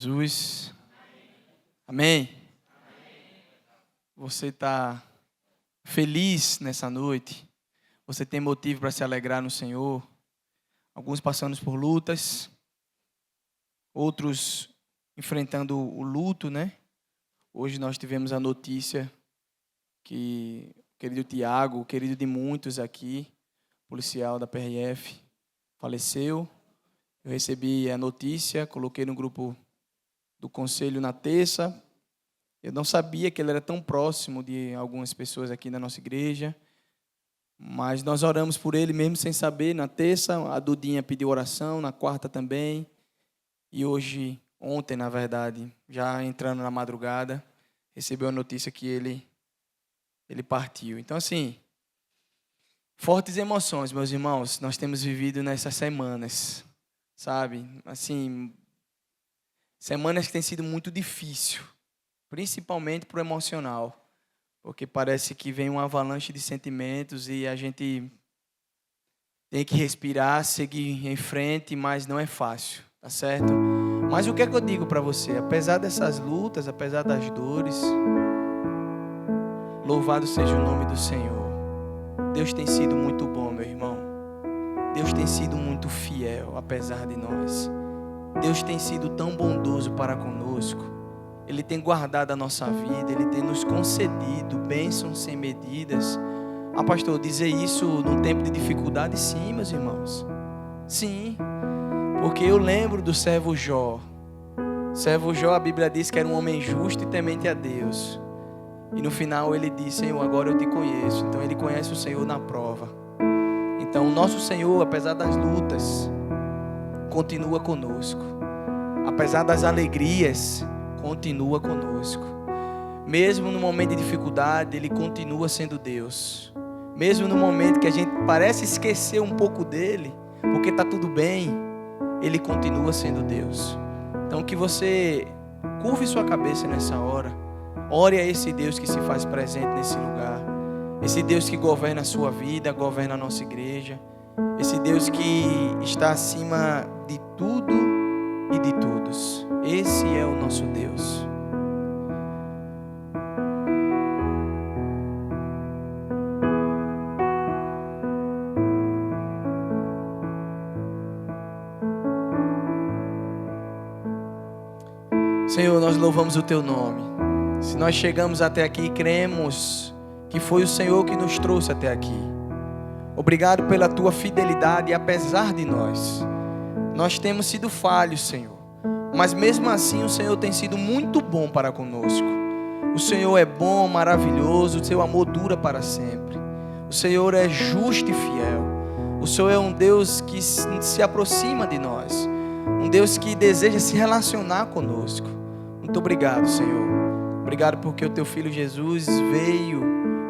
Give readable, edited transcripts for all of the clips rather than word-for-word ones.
Jesus. Amém? Você está feliz nessa noite? Você tem motivo para se alegrar no Senhor? Alguns passando por lutas, outros enfrentando o luto, né? Hoje nós tivemos a notícia que o querido Tiago, o querido de muitos aqui, policial da PRF, faleceu. Eu recebi a notícia, coloquei no grupo do conselho na terça. Eu não sabia que ele era tão próximo de algumas pessoas aqui na nossa igreja, mas nós oramos por ele mesmo sem saber. Na terça, a Dudinha pediu oração, na quarta também, e hoje, ontem, na verdade, já entrando na madrugada, recebeu a notícia que ele partiu. Então, assim, fortes emoções, meus irmãos, nós temos vivido nessas semanas, sabe? Assim, semanas que têm sido muito difíceis, principalmente para o emocional, porque parece que vem uma avalanche de sentimentos e a gente tem que respirar, seguir em frente, mas não é fácil, tá certo? Mas o que é que eu digo para você? Apesar dessas lutas, apesar das dores, louvado seja o nome do Senhor. Deus tem sido muito bom, meu irmão. Deus tem sido muito fiel, apesar de nós. Deus tem sido tão bondoso para conosco. Ele tem guardado a nossa vida, Ele tem nos concedido bênçãos sem medidas. Ah, pastor, dizer isso num tempo de dificuldade? Sim, meus irmãos. Sim, porque eu lembro do servo Jó. Servo Jó, a Bíblia diz que era um homem justo e temente a Deus. E no final ele diz: Senhor, agora eu te conheço. Então ele conhece o Senhor na prova. Então o nosso Senhor, apesar das lutas, continua conosco. Apesar das alegrias, continua conosco. Mesmo no momento de dificuldade, Ele continua sendo Deus. Mesmo no momento que a gente parece esquecer um pouco dEle, porque está tudo bem, Ele continua sendo Deus. Então que você curve sua cabeça nessa hora. Ore a esse Deus que se faz presente nesse lugar. Esse Deus que governa a sua vida, governa a nossa igreja. Esse Deus que está acima de tudo e de todos. Esse é o nosso Deus. Senhor, nós louvamos o Teu nome. Se nós chegamos até aqui, cremos que foi o Senhor que nos trouxe até aqui. Obrigado pela Tua fidelidade, apesar de nós temos sido falhos, Senhor. Mas mesmo assim o Senhor tem sido muito bom para conosco. O Senhor é bom, maravilhoso, o Seu amor dura para sempre. O Senhor é justo e fiel. O Senhor é um Deus que se aproxima de nós. Um Deus que deseja se relacionar conosco. Muito obrigado, Senhor. Obrigado porque o Teu Filho Jesus veio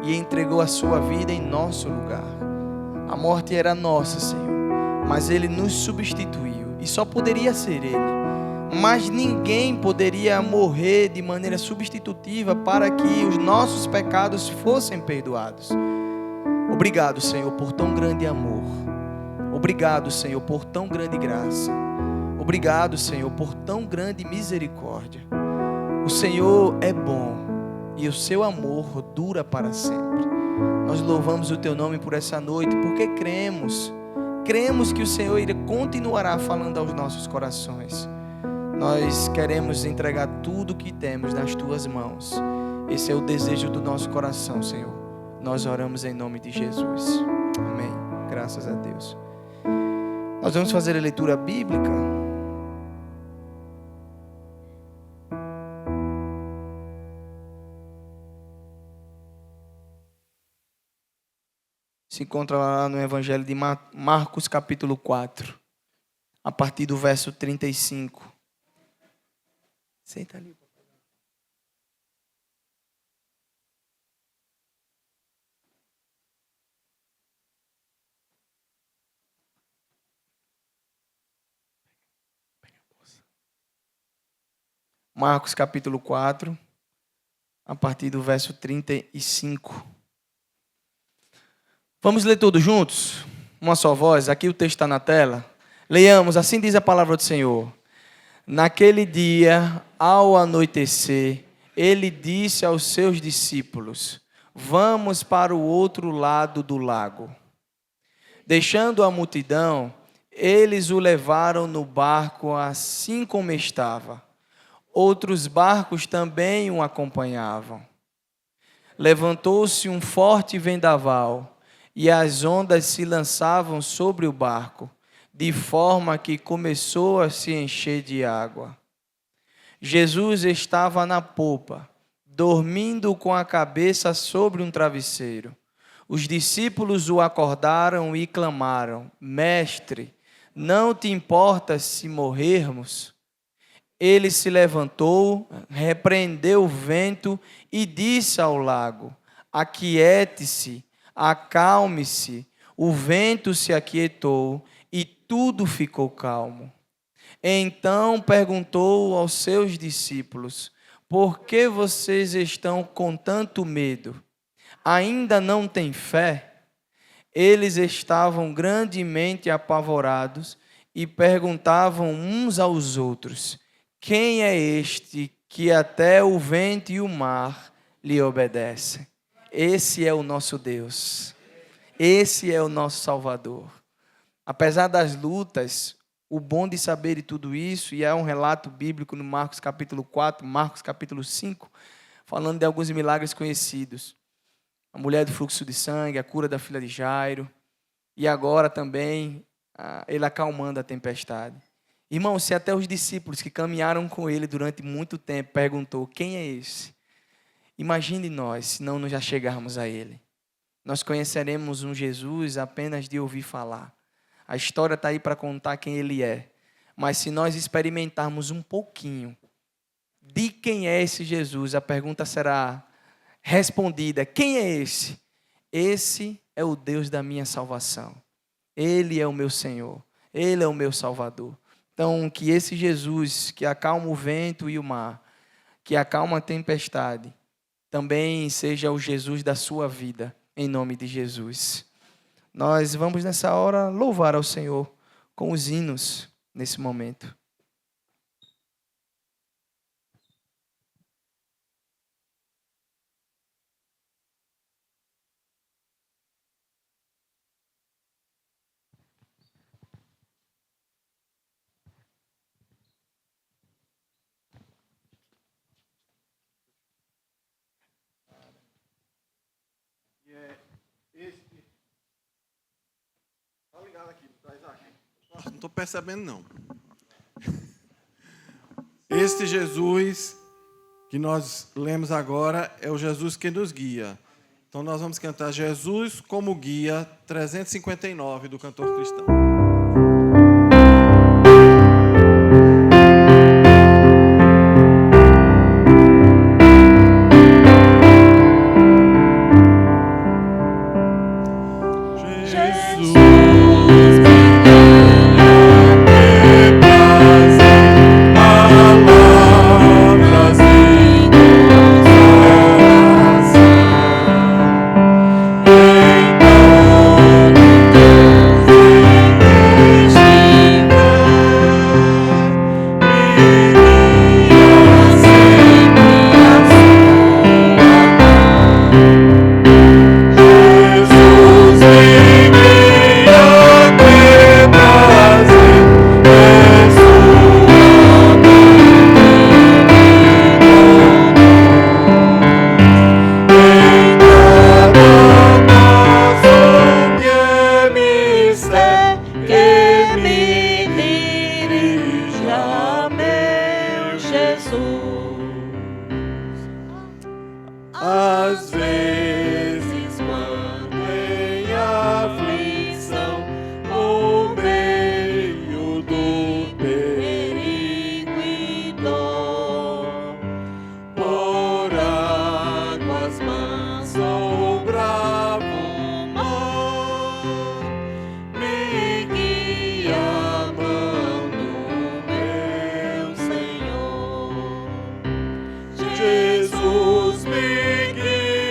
e entregou a sua vida em nosso lugar. A morte era nossa, Senhor, mas Ele nos substituiu. E só poderia ser Ele. Mas ninguém poderia morrer de maneira substitutiva para que os nossos pecados fossem perdoados. Obrigado, Senhor, por tão grande amor. Obrigado, Senhor, por tão grande graça. Obrigado, Senhor, por tão grande misericórdia. O Senhor é bom e o Seu amor dura para sempre. Nós louvamos o Teu nome por essa noite, porque cremos que o Senhor continuará falando aos nossos corações. Nós queremos entregar tudo o que temos nas Tuas mãos. Esse é o desejo do nosso coração, Senhor. Nós oramos em nome de Jesus. Amém. Graças a Deus. Nós vamos fazer a leitura bíblica. Se encontra lá no Evangelho de Marcos, capítulo 4, a partir do verso 35. Senta ali. Marcos, capítulo 4, a partir do verso 35. Vamos ler todos juntos? Uma só voz. Aqui o texto está na tela. Leiamos, assim diz a palavra do Senhor. Naquele dia, ao anoitecer, ele disse aos seus discípulos: vamos para o outro lado do lago. Deixando a multidão, eles o levaram no barco assim como estava. Outros barcos também o acompanhavam. Levantou-se um forte vendaval, e as ondas se lançavam sobre o barco, de forma que começou a se encher de água. Jesus estava na popa, dormindo com a cabeça sobre um travesseiro. Os discípulos o acordaram e clamaram: Mestre, não te importas se morrermos? Ele se levantou, repreendeu o vento e disse ao lago: aquiete-se, acalme-se. O vento se aquietou e tudo ficou calmo. Então perguntou aos seus discípulos: por que vocês estão com tanto medo? Ainda não têm fé? Eles estavam grandemente apavorados e perguntavam uns aos outros: quem é este que até o vento e o mar lhe obedecem? Esse é o nosso Deus. Esse é o nosso Salvador. Apesar das lutas, o bom de saber de tudo isso, e há um relato bíblico no Marcos capítulo 4, Marcos capítulo 5, falando de alguns milagres conhecidos. A mulher do fluxo de sangue, a cura da filha de Jairo, e agora também ele acalmando a tempestade. Irmão, se até os discípulos que caminharam com ele durante muito tempo perguntou: quem é esse? Imagine nós, se não já chegarmos a ele. Nós conheceremos um Jesus apenas de ouvir falar. A história está aí para contar quem ele é. Mas se nós experimentarmos um pouquinho de quem é esse Jesus, a pergunta será respondida: quem é esse? Esse é o Deus da minha salvação. Ele é o meu Senhor. Ele é o meu Salvador. Então, que esse Jesus que acalma o vento e o mar, que acalma a tempestade, também seja o Jesus da sua vida, em nome de Jesus. Nós vamos nessa hora louvar ao Senhor com os hinos nesse momento. Não estou percebendo, não. Este Jesus que nós lemos agora é o Jesus que nos guia. Então nós vamos cantar Jesus como guia, 359 do cantor cristão. Jesus me guia.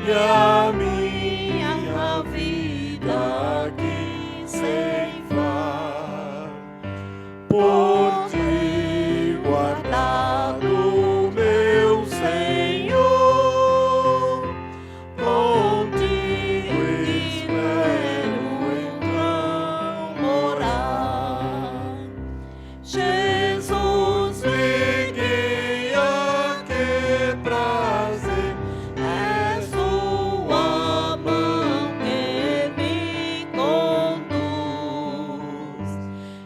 e a minha vida quis ceifar. Por ti guardado, meu Senhor, contigo espero então morar. Jesus me guia, que prazer é sua mão que me conduz.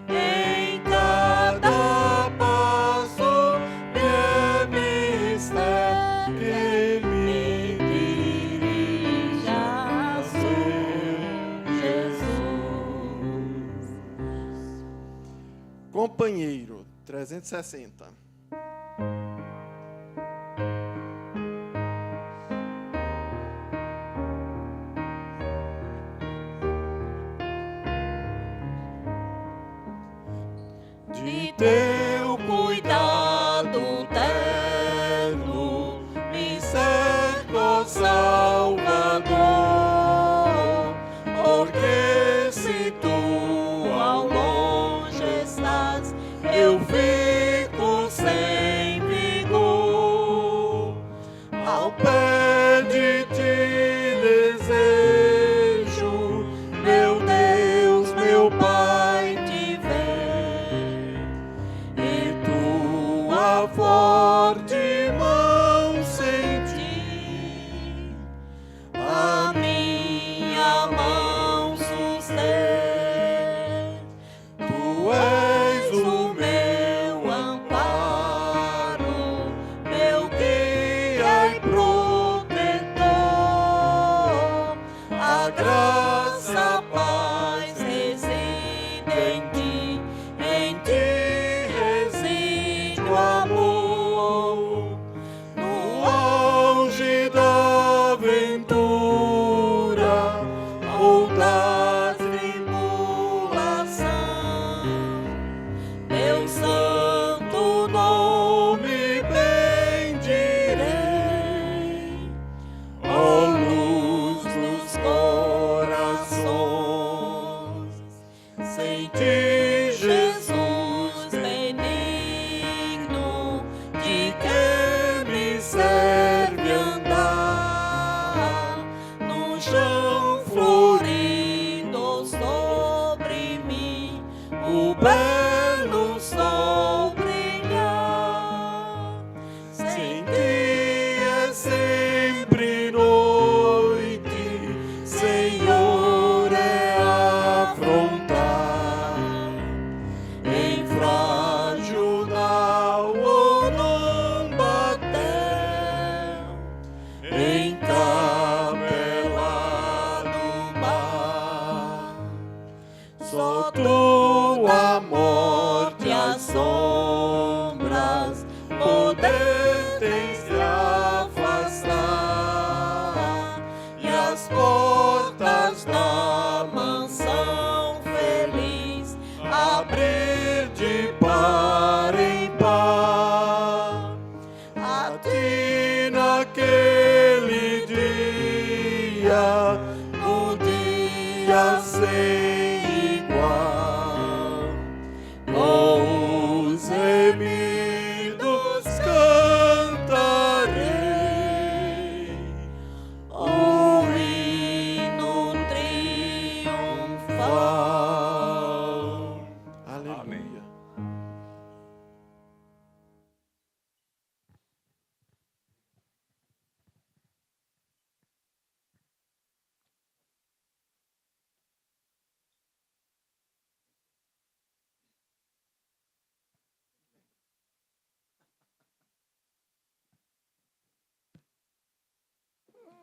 Em cada passo é mistério que me dirige a seu Jesus. Companheiro 360. De teu cuidado terno me cerco, Salvador, porque se tu ao longe estás, eu fico sem vigor. Ao pé de ti desejo, meu Deus, meu Pai, te ver, e tua forte mão sentir, a minha mão sustém. Tu és o meu amparo, meu guia e protetor. A graça, a paz reside em ti reside o amor. No auge da aventura ou da tribulação, teu santo nome bendirei, ó luz dos corações. Sem ti, Jesus benigno, de que me serve andar no chão florido sobre mim, o belo sol brilhar. Sem ti é sempre noite, Senhor, é afrontar. Em frágil nau ou num batel, em capela do mar, só tua morte e as sombras poder tens de afastar, e as portas da mansão feliz abrir de par em par. A ti naquele dia, no dia sem igual, com os remidos cantarei o hino triunfal. Aleluia.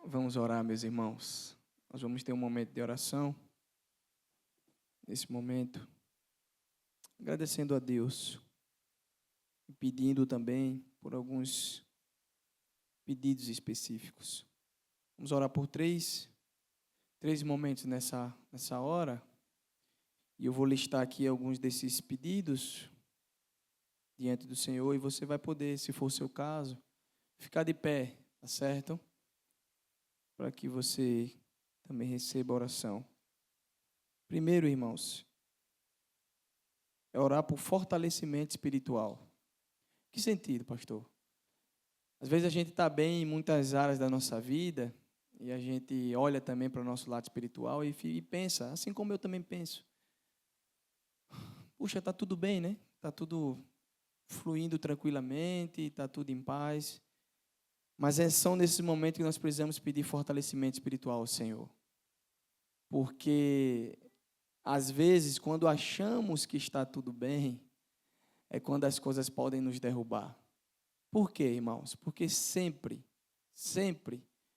Vamos orar, meus irmãos. Nós vamos ter um momento de oração. Nesse momento, agradecendo a Deus e pedindo também por alguns pedidos específicos. Vamos orar por três momentos nessa hora. E eu vou listar aqui alguns desses pedidos diante do Senhor, e você vai poder, se for o seu caso, ficar de pé, tá certo? para que você também receba a oração. Primeiro, irmãos, é orar por fortalecimento espiritual. Que sentido, pastor? Às vezes a gente está bem em muitas áreas da nossa vida e a gente olha também para o nosso lado espiritual e pensa, assim como eu também penso. Puxa, está tudo bem, né? Está tudo fluindo tranquilamente, está tudo em paz. Mas são nesses momentos que nós precisamos pedir fortalecimento espiritual ao Senhor. Porque, às vezes, quando achamos que está tudo bem, é quando as coisas podem nos derrubar. Por quê, irmãos? Porque sempre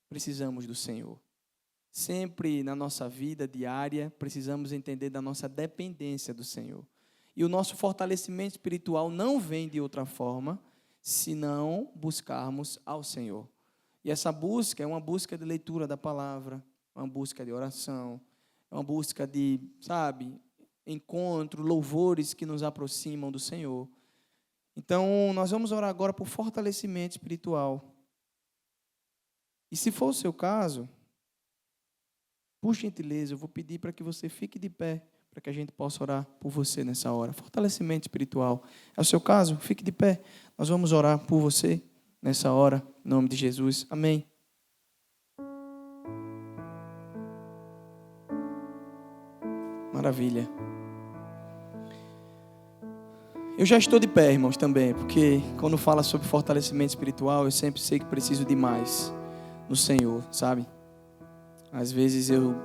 precisamos do Senhor. Sempre na nossa vida diária, precisamos entender da nossa dependência do Senhor. E o nosso fortalecimento espiritual não vem de outra forma, se não buscarmos ao Senhor. E essa busca é uma busca de leitura da palavra, uma busca de oração, uma busca de, encontro, louvores que nos aproximam do Senhor. Então, nós vamos orar agora por fortalecimento espiritual. E se for o seu caso, por gentileza, eu vou pedir para que você fique de pé, para que a gente possa orar por você nessa hora. Fortalecimento espiritual. É o seu caso? Fique de pé. Nós vamos orar por você nessa hora, em nome de Jesus. Amém. Maravilha. Eu já estou de pé, irmãos, também, porque quando fala sobre fortalecimento espiritual, eu sempre sei que preciso de mais no Senhor, sabe? Às vezes eu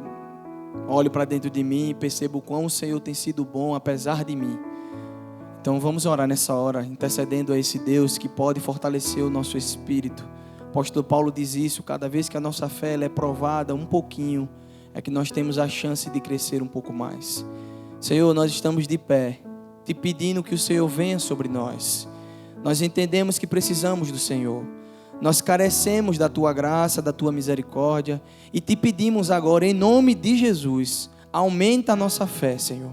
olho para dentro de mim e percebo o quão o Senhor tem sido bom, apesar de mim. Então vamos orar nessa hora, intercedendo a esse Deus que pode fortalecer o nosso espírito. O apóstolo Paulo diz isso, cada vez que a nossa fé ela é provada um pouquinho, é que nós temos a chance de crescer um pouco mais. Senhor, nós estamos de pé, te pedindo que o Senhor venha sobre nós. Nós entendemos que precisamos do Senhor. Nós carecemos da Tua graça, da Tua misericórdia. E te pedimos agora, em nome de Jesus, aumenta a nossa fé, Senhor.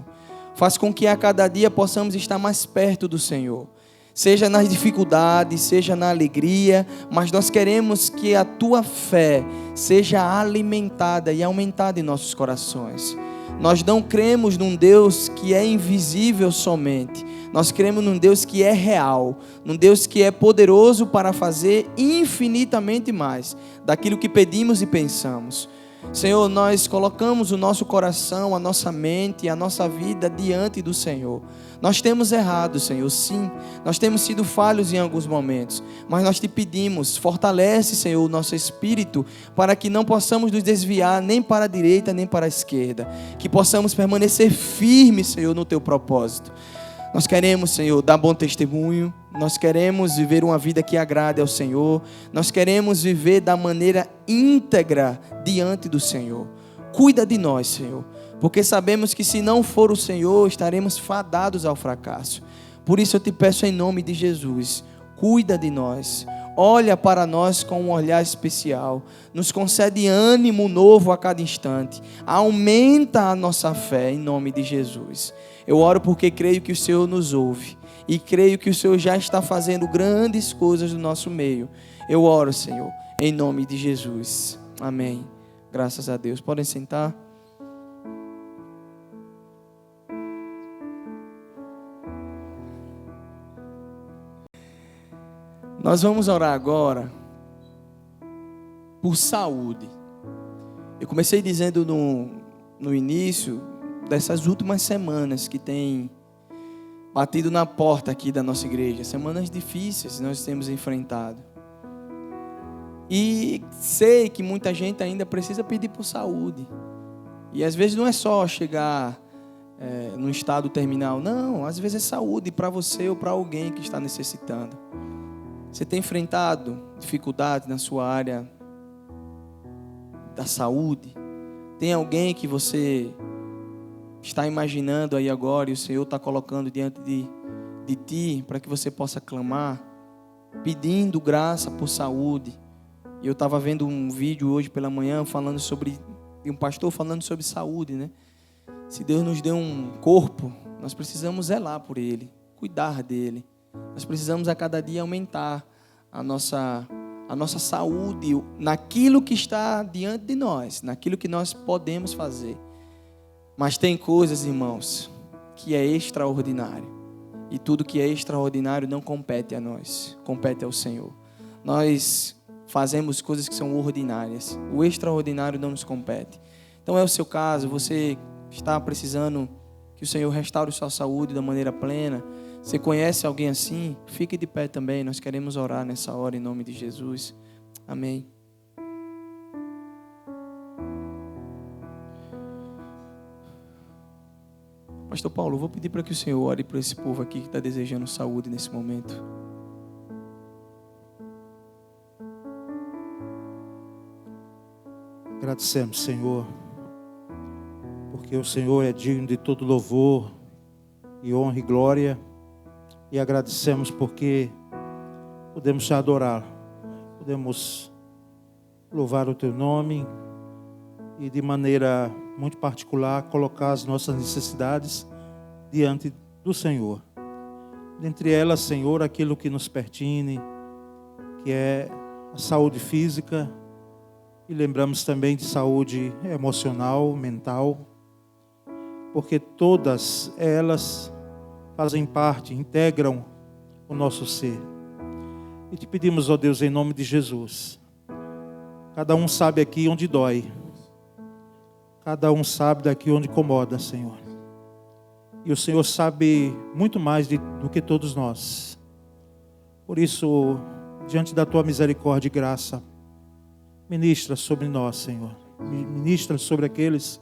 Faz com que a cada dia possamos estar mais perto do Senhor. Seja nas dificuldades, seja na alegria. Mas nós queremos que a Tua fé seja alimentada e aumentada em nossos corações. Nós não cremos num Deus que é invisível somente. Nós cremos num Deus que é real, num Deus que é poderoso para fazer infinitamente mais daquilo que pedimos e pensamos. Senhor, nós colocamos o nosso coração, a nossa mente e a nossa vida diante do Senhor. Nós temos errado, Senhor, sim. Nós temos sido falhos em alguns momentos. Mas nós te pedimos, fortalece, Senhor, o nosso espírito para que não possamos nos desviar nem para a direita nem para a esquerda. Que possamos permanecer firmes, Senhor, no Teu propósito. Nós queremos, Senhor, dar bom testemunho. Nós queremos viver uma vida que agrade ao Senhor. Nós queremos viver da maneira íntegra diante do Senhor. Cuida de nós, Senhor, porque sabemos que se não for o Senhor, estaremos fadados ao fracasso. Por isso eu te peço em nome de Jesus, cuida de nós. Olha para nós com um olhar especial. Nos concede ânimo novo a cada instante. Aumenta a nossa fé em nome de Jesus. Eu oro porque creio que o Senhor nos ouve. E creio que o Senhor já está fazendo grandes coisas no nosso meio. Eu oro, Senhor, em nome de Jesus. Amém. Graças a Deus. Podem sentar. Nós vamos orar agora por saúde. Eu comecei dizendo no início dessas últimas semanas que tem batido na porta aqui da nossa igreja. Semanas difíceis nós temos enfrentado. E sei que muita gente ainda precisa pedir por saúde. E às vezes não é só chegar no estado terminal. Não, às vezes é saúde para você ou para alguém que está necessitando. Você tem enfrentado dificuldades na sua área da saúde? Tem alguém que você está imaginando aí agora e o Senhor está colocando diante de ti para que você possa clamar, pedindo graça por saúde? E eu estava vendo um vídeo hoje pela manhã falando sobre, de um pastor falando sobre saúde, né? Se Deus nos deu um corpo, nós precisamos zelar por ele, cuidar dele. Nós precisamos a cada dia aumentar a a nossa saúde, naquilo que está diante de nós, naquilo que nós podemos fazer. Mas tem coisas, irmãos, que é extraordinário. E tudo que é extraordinário não compete a nós, compete ao Senhor. Nós fazemos coisas que são ordinárias. O extraordinário não nos compete. Então é o seu caso, você está precisando que o Senhor restaure sua saúde da maneira plena. Você conhece alguém assim? Fique de pé também. Nós queremos orar nessa hora em nome de Jesus. Amém. Pastor Paulo, eu vou pedir para que o Senhor ore por esse povo aqui que está desejando saúde nesse momento. Agradecemos, Senhor, porque o Senhor é digno de todo louvor e honra e glória. E agradecemos porque podemos te adorar, podemos louvar o teu nome e de maneira muito particular colocar as nossas necessidades diante do Senhor. Dentre elas, Senhor, aquilo que nos pertine, que é a saúde física, e lembramos também de saúde emocional, mental, porque todas elas fazem parte, integram o nosso ser. E te pedimos, ó Deus, em nome de Jesus, cada um sabe aqui onde dói, cada um sabe daqui onde incomoda, Senhor. E o Senhor sabe muito mais do que todos nós. Por isso, diante da tua misericórdia e graça, ministra sobre nós, Senhor. Ministra sobre aqueles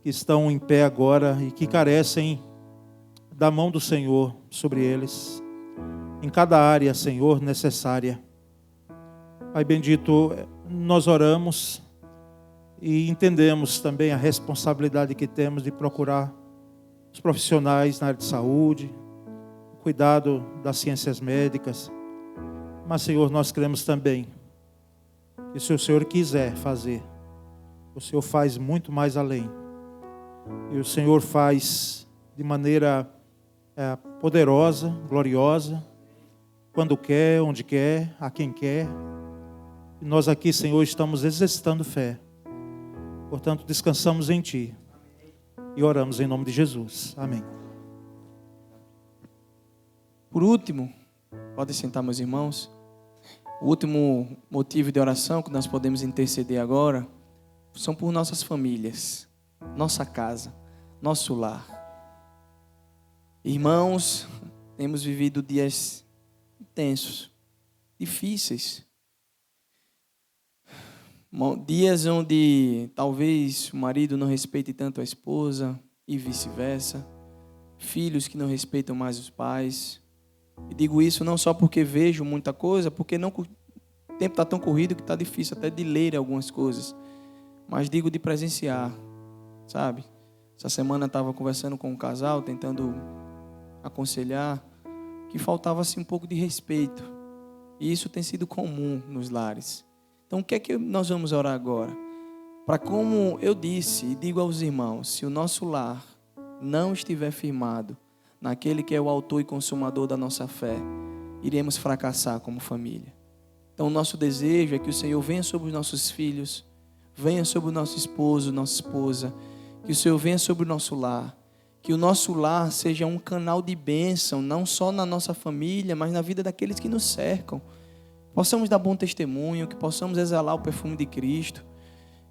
que estão em pé agora e que carecem da mão do Senhor sobre eles, em cada área, Senhor, necessária. Pai bendito, nós oramos e entendemos também a responsabilidade que temos de procurar os profissionais na área de saúde, o cuidado das ciências médicas. Mas, Senhor, nós cremos também que se o Senhor quiser fazer, o Senhor faz muito mais além. E o Senhor faz de maneira poderosa, gloriosa, quando quer, onde quer, a quem quer. E nós aqui, Senhor, estamos exercitando fé. Portanto, descansamos em Ti e oramos em nome de Jesus. Amém. Por último, podem sentar, meus irmãos. O último motivo de oração que nós podemos interceder agora são por nossas famílias, nossa casa, nosso lar. Irmãos, temos vivido dias intensos, difíceis. Dias onde talvez o marido não respeite tanto a esposa e vice-versa. Filhos que não respeitam mais os pais. E digo isso não só porque vejo muita coisa, porque o tempo está tão corrido que está difícil até de ler algumas coisas. Mas digo de presenciar, sabe? Essa semana estava conversando com um casal, tentando aconselhar, que faltava assim um pouco de respeito. E isso tem sido comum nos lares. Então o que é que nós vamos orar agora? Para, como eu disse e digo aos irmãos, se o nosso lar não estiver firmado naquele que é o autor e consumador da nossa fé, iremos fracassar como família. Então o nosso desejo é que o Senhor venha sobre os nossos filhos, venha sobre o nosso esposo, nossa esposa, que o Senhor venha sobre o nosso lar, que o nosso lar seja um canal de bênção, não só na nossa família, mas na vida daqueles que nos cercam. Possamos dar bom testemunho, que possamos exalar o perfume de Cristo,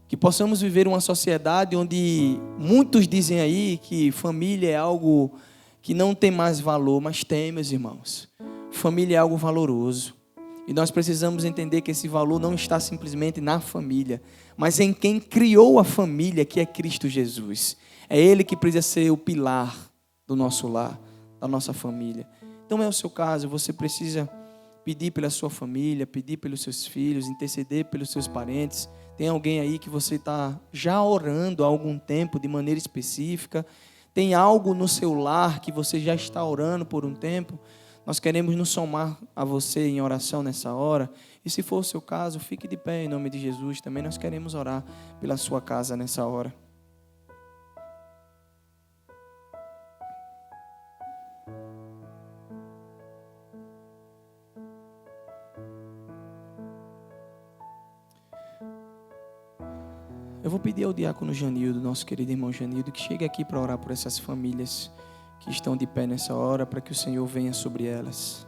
que possamos viver uma sociedade onde muitos dizem aí que família é algo que não tem mais valor, mas tem, meus irmãos. Família é algo valoroso. E nós precisamos entender que esse valor não está simplesmente na família, mas em quem criou a família, que é Cristo Jesus. É Ele que precisa ser o pilar do nosso lar, da nossa família. Então é o seu caso, você precisa pedir pela sua família, pedir pelos seus filhos, interceder pelos seus parentes. Tem alguém aí que você está já orando há algum tempo de maneira específica? Tem algo no seu lar que você já está orando por um tempo? Nós queremos nos somar a você em oração nessa hora. E se for o seu caso, fique de pé em nome de Jesus. Também nós queremos orar pela sua casa nessa hora. Eu vou pedir ao diácono Janildo, nosso querido irmão Janildo, que chegue aqui para orar por essas famílias que estão de pé nessa hora, para que o Senhor venha sobre elas.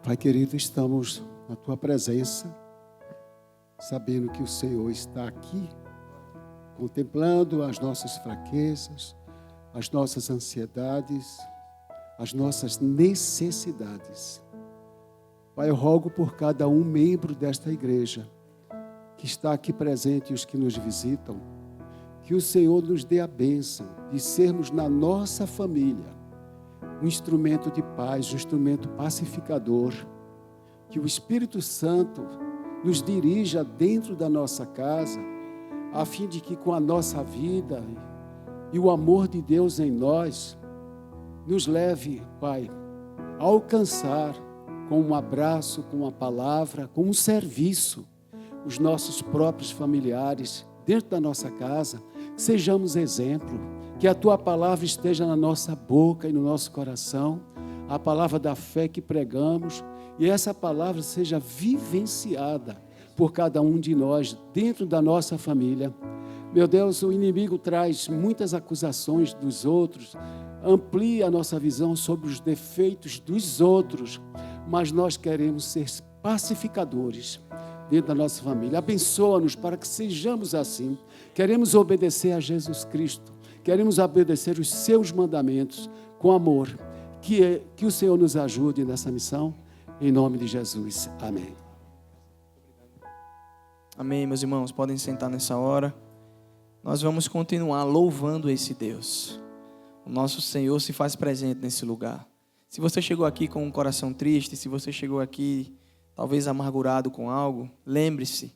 Pai querido, estamos na Tua presença, sabendo que o Senhor está aqui, contemplando as nossas fraquezas, as nossas ansiedades, as nossas necessidades. Pai, eu rogo por cada um membro desta igreja, que está aqui presente e os que nos visitam, que o Senhor nos dê a bênção de sermos na nossa família um instrumento de paz, um instrumento pacificador, que o Espírito Santo nos dirija dentro da nossa casa, a fim de que com a nossa vida e o amor de Deus em nós, nos leve, Pai, a alcançar com um abraço, com uma palavra, com um serviço, os nossos próprios familiares, dentro da nossa casa, sejamos exemplo, que a Tua palavra esteja na nossa boca e no nosso coração, a palavra da fé que pregamos, e essa palavra seja vivenciada por cada um de nós, dentro da nossa família. Meu Deus, o inimigo traz muitas acusações dos outros, amplia a nossa visão sobre os defeitos dos outros, mas nós queremos ser pacificadores dentro da nossa família. Abençoa-nos para que sejamos assim. Queremos obedecer a Jesus Cristo, queremos obedecer os seus mandamentos com amor. Que o Senhor nos ajude nessa missão, em nome de Jesus. Amém. Amém, meus irmãos, podem sentar nessa hora. Nós vamos continuar louvando esse Deus. O nosso Senhor se faz presente nesse lugar. Se você chegou aqui com um coração triste, se você chegou aqui talvez amargurado com algo, lembre-se,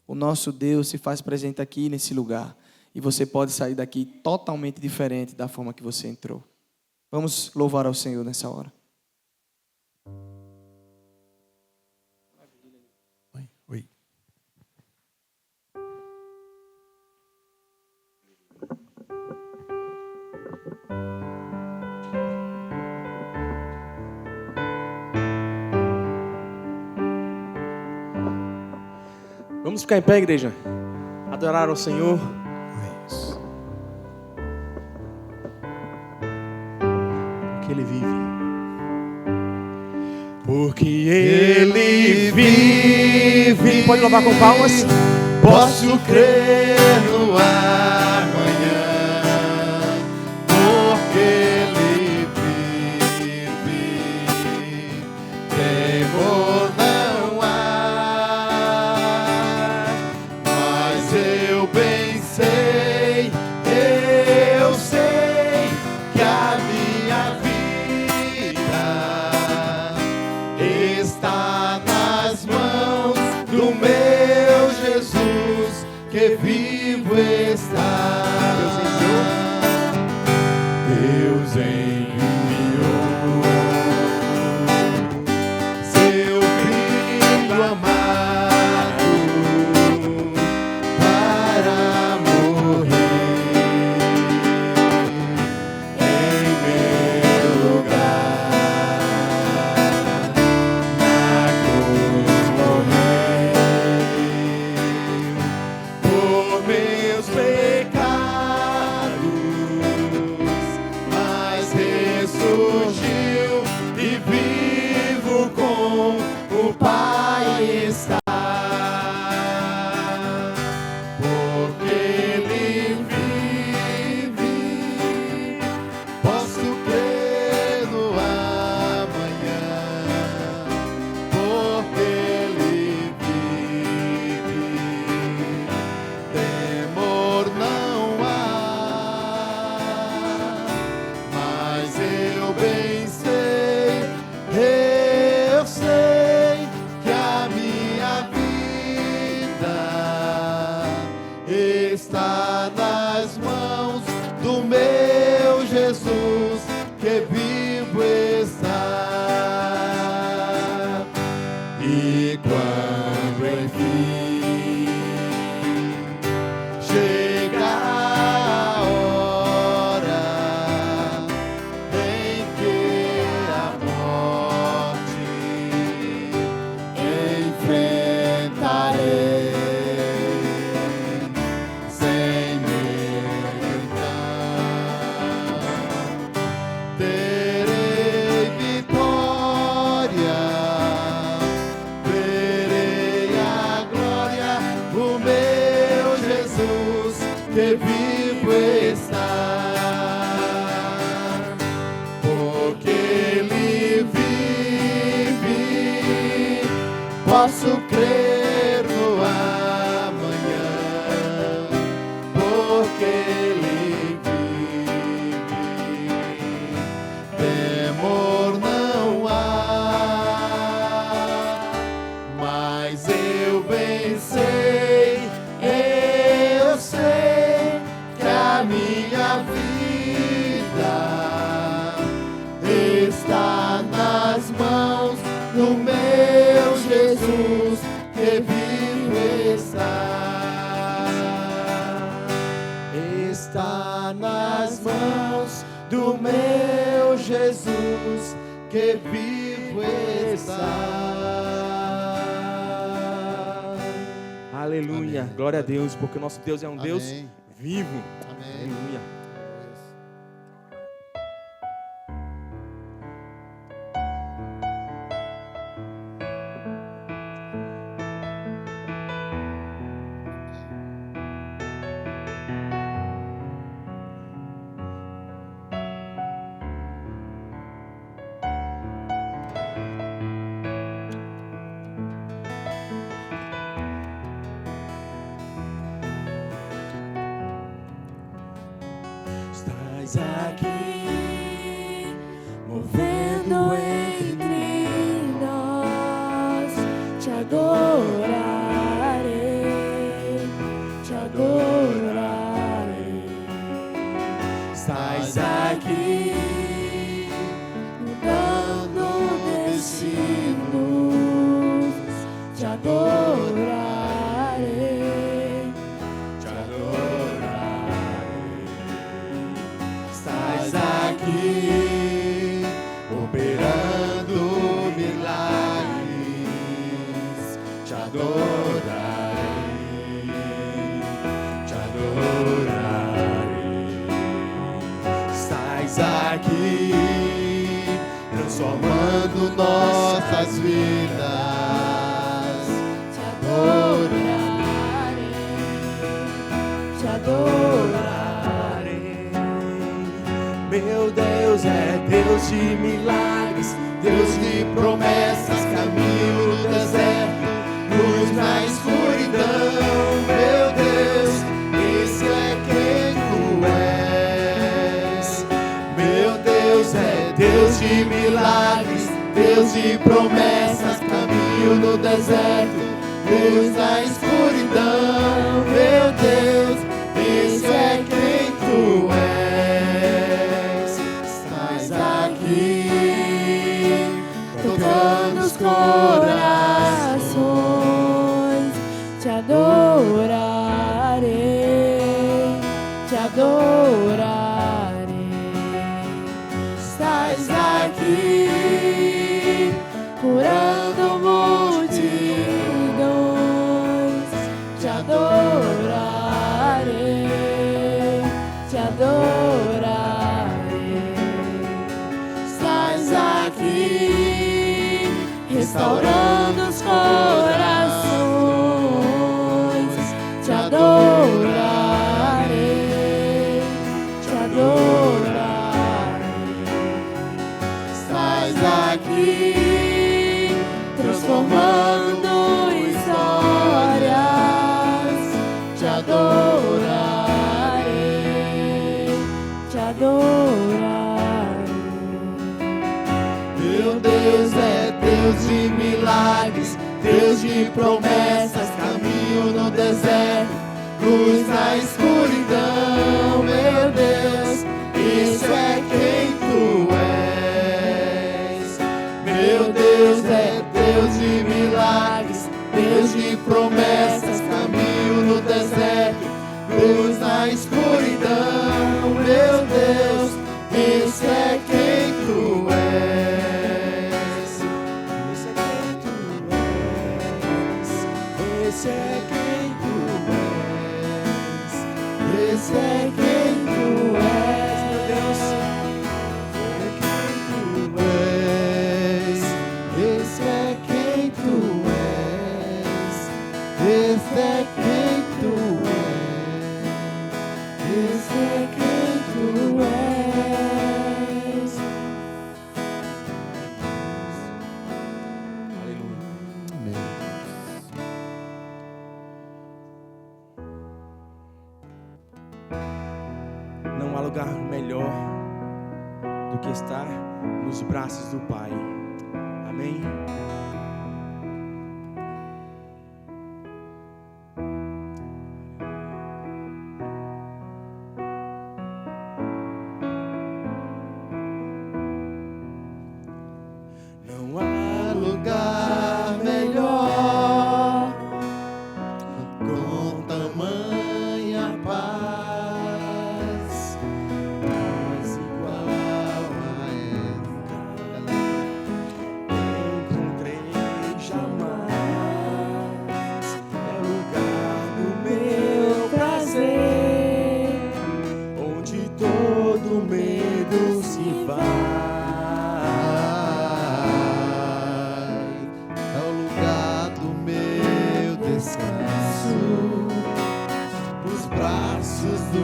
o nosso Deus se faz presente aqui nesse lugar. E você pode sair daqui totalmente diferente da forma que você entrou. Vamos louvar ao Senhor nessa hora. Oi. Vamos ficar em pé, igreja. Adorar ao Senhor. Porque Ele vive. Porque Ele vive. Pode louvar com palmas. Posso crer no amanhã, porque Ele vive. Temor não há, mas eu bem sei que a minha vida está nas mãos do meu Jesus, que vivo está. Deus enviou seu filho amado para morrer em meu lugar. Na cruz morreu por meus pecados, mas ressurgiu e vivo com o Pai está. Porque Ele vive, posso crer no amanhã. Porque Ele vive, temor não há, mas eu bem sei que a minha vida está nas mãos do meu Jesus, que vivo está. E quando enfim chega a hora em que a morte enfrentarei, que vivo está, porque Ele vive, posso crer no amanhã, porque Ele vive, temor não há, mas eu bem sei, eu sei que a minha vida está nas mãos do meu Jesus, que vivo está nas mãos do meu Jesus, que vivo está. Aleluia. Amém. Glória a Deus, porque o nosso Deus é um Deus Amém. vivo. Amém. Aleluia. Estás aqui, movendo entre nós, te adorarei, te adorarei. Estás aqui, mudando destinos, te adorarei, te adorarei. Estás aqui, operando milagres, te adorarei, te adorarei. Estás aqui, transformando nossas vidas, te adorarei, te adorarei. Meu Deus é Deus de milagres, Deus de promessas, caminho no deserto, luz na escuridão. Meu Deus, esse é quem tu és. Meu Deus é Deus de milagres, Deus de promessas, caminho no deserto, luz na escuridão. Meu Deus, esse é quem tu és. Estás aqui, tocando os corações, te adorarei, te adorarei. Estás aqui, curando multidões, te adorarei, te adorarei. Estás aqui, restaurando os corações, te adorarei, te adorarei. Estás aqui, transformando histórias, te adorarei, te adorarei. Meu Deus é Deus de milagres, Deus de promessas, caminho no deserto, luz na escuridão. Meu Deus, isso é quem tu és. Meu Deus é Deus de milagres, Deus de promessas, caminho no deserto, luz na escuridão. Meu Deus, isso é quem tu és. Esse é quem tu és. Esse é quem tu és. Esse é quem tu és, meu Deus. Esse é quem tu és. Esse é quem tu és. Não há lugar melhor do que estar nos braços do Pai. Amém? Não há Lugar melhor, com tamanha paz, mas igual a esta encontrei jamais. É lugar do meu prazer, onde todo medo se vai. é o lugar do meu descanso, os braços do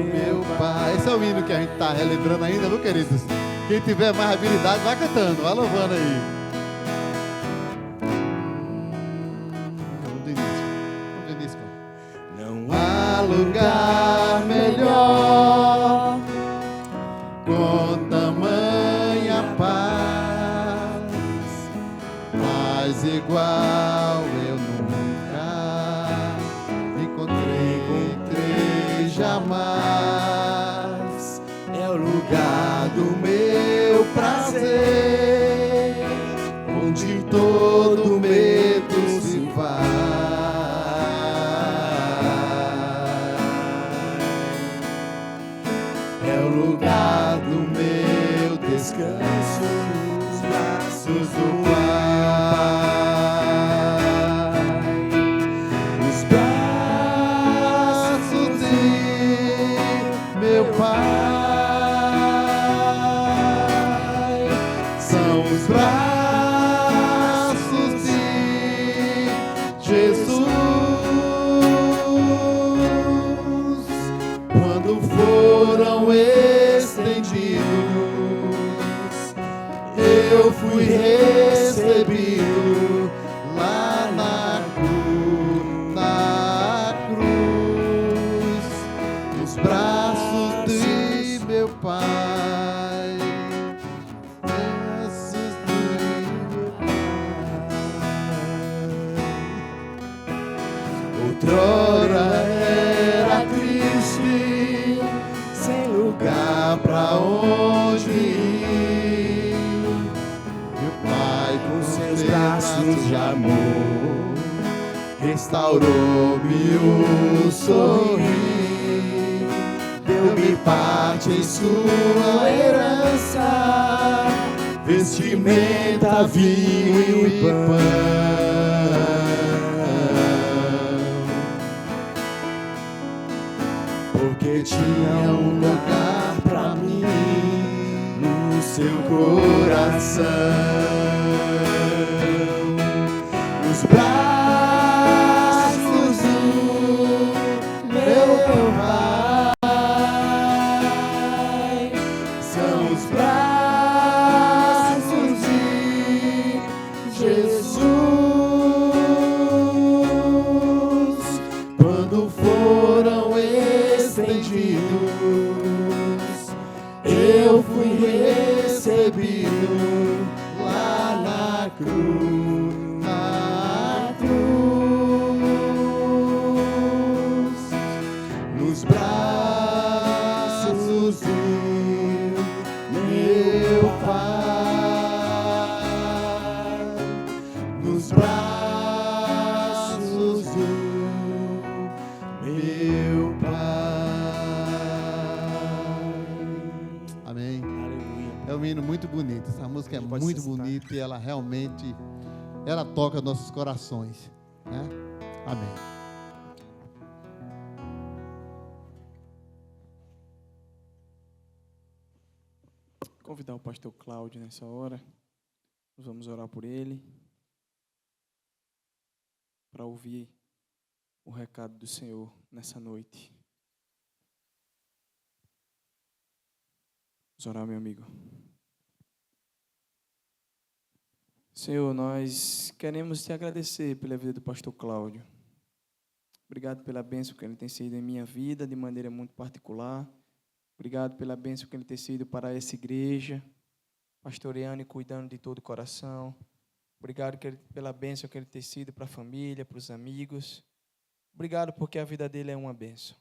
meu Pai. Esse é o hino que a gente está relembrando ainda, viu, queridos? Quem tiver mais habilidade, vai cantando, vai louvando aí. Vamos do início. Vamos do início, cara. Não Há lugar melhor, com tamanha paz, mas igual eu nunca encontrei jamais. É o lugar do meu prazer, onde todo medo se vai. É o lugar do meu descanso, nos braços do Pai. Os braços de meu Pai são os braços de Jesus. Quando foram estendidos, eu fui recebido lá na cruz, nos braços de meu Pai. Braços de meu Pai. Outrora era triste, sem lugar pra onde ir. Meu Pai, com seus braços de amor, restaurou-me o sorrir. Deu-me parte em sua herança, vestimenta, vinho e pão. Porque tinha um lugar pra mim no seu coração. Nos braços do meu Pai são os braços de Jesus. Quando foram estendidos, eu fui recebido lá na cruz, nos braços do meu Pai, nos braços do meu Pai. Amém. Aleluia. É um hino muito bonito. Essa música é Pode muito se sentar. bonita e ela realmente toca nossos corações, né? Amém. Convidar o pastor Cláudio nessa hora. Nós vamos orar por ele, para ouvir o recado do Senhor nessa noite. Vamos orar, meu amigo. Senhor, nós queremos te agradecer pela vida do pastor Cláudio. Obrigado pela bênção que ele tem sido em minha vida, de maneira muito particular. Obrigado pela bênção que Ele tem sido para essa igreja, pastoreando e cuidando de todo o coração. Obrigado pela bênção que Ele tem sido para a família, para os amigos. Obrigado porque a vida dele é uma bênção.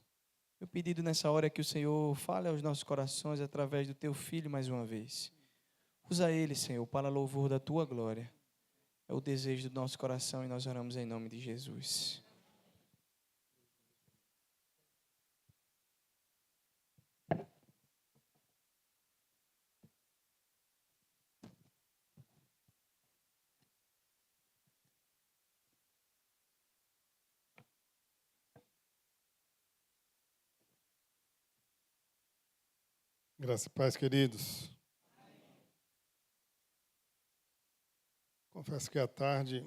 Meu pedido nessa hora é que o Senhor fale aos nossos corações através do Teu Filho mais uma vez. Usa Ele, Senhor, para louvor da Tua glória. É o desejo do nosso coração e nós oramos em nome de Jesus. Graça e paz, queridos. Confesso que a tarde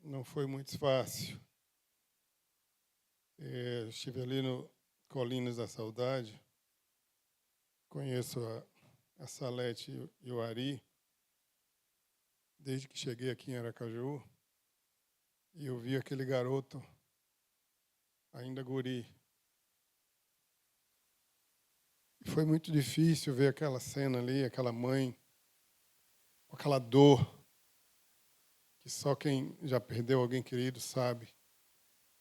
não foi muito fácil. Estive ali no Colinas da Saudade, conheço a Salete e o Ari, desde que cheguei aqui em Aracaju, e eu vi aquele garoto, ainda guri. Foi muito difícil ver aquela cena ali, aquela mãe, com aquela dor, que só quem já perdeu alguém querido sabe.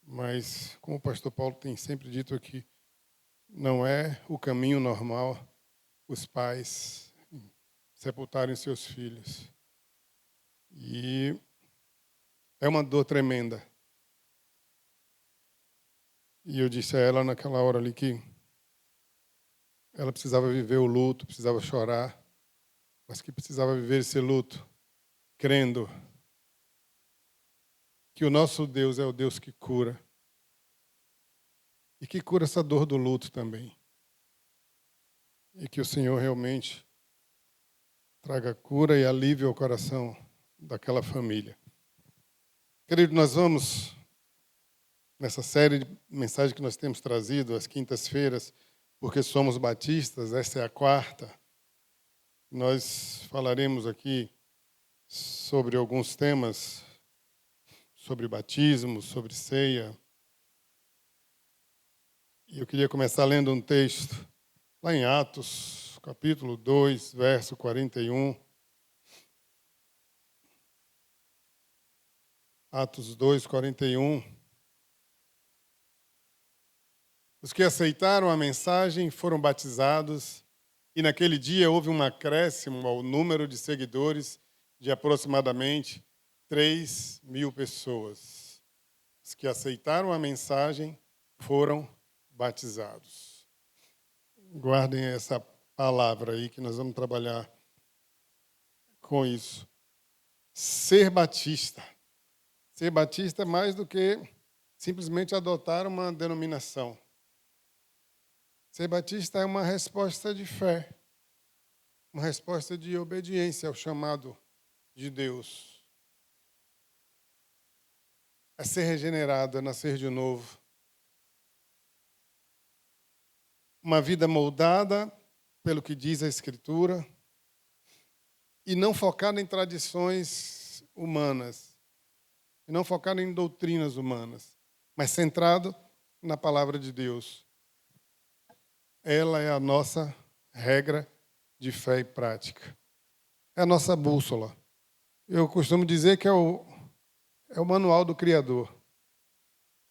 Mas, como o pastor Paulo tem sempre dito aqui, não é o caminho normal os pais sepultarem seus filhos. E é uma dor tremenda. E eu disse a ela naquela hora ali que ela precisava viver o luto, precisava chorar, mas que precisava viver esse luto, crendo que o nosso Deus é o Deus que cura. E que cura essa dor do luto também. E que o Senhor realmente traga cura e alívio ao coração daquela família. Querido, nós vamos, nessa série de mensagens que nós temos trazido às quintas-feiras, porque somos batistas, essa é a quarta. Nós falaremos aqui sobre alguns temas, sobre batismo, sobre ceia. E eu queria começar lendo um texto lá em Atos, capítulo 2, verso 41. Atos 2, 41. Os que aceitaram a mensagem foram batizados, e naquele dia houve um acréscimo ao número de seguidores de aproximadamente 3.000 pessoas. Os que aceitaram a mensagem foram batizados. Guardem essa palavra aí que nós vamos trabalhar com isso. Ser batista. Ser batista é mais do que simplesmente adotar uma denominação. Ser batista é uma resposta de fé, uma resposta de obediência ao chamado de Deus. É ser regenerado, é nascer de novo. Uma vida moldada pelo que diz a Escritura e não focada em tradições humanas, e não focada em doutrinas humanas, mas centrado na palavra de Deus. Ela é a nossa regra de fé e prática. É a nossa bússola. Eu costumo dizer que é o manual do Criador.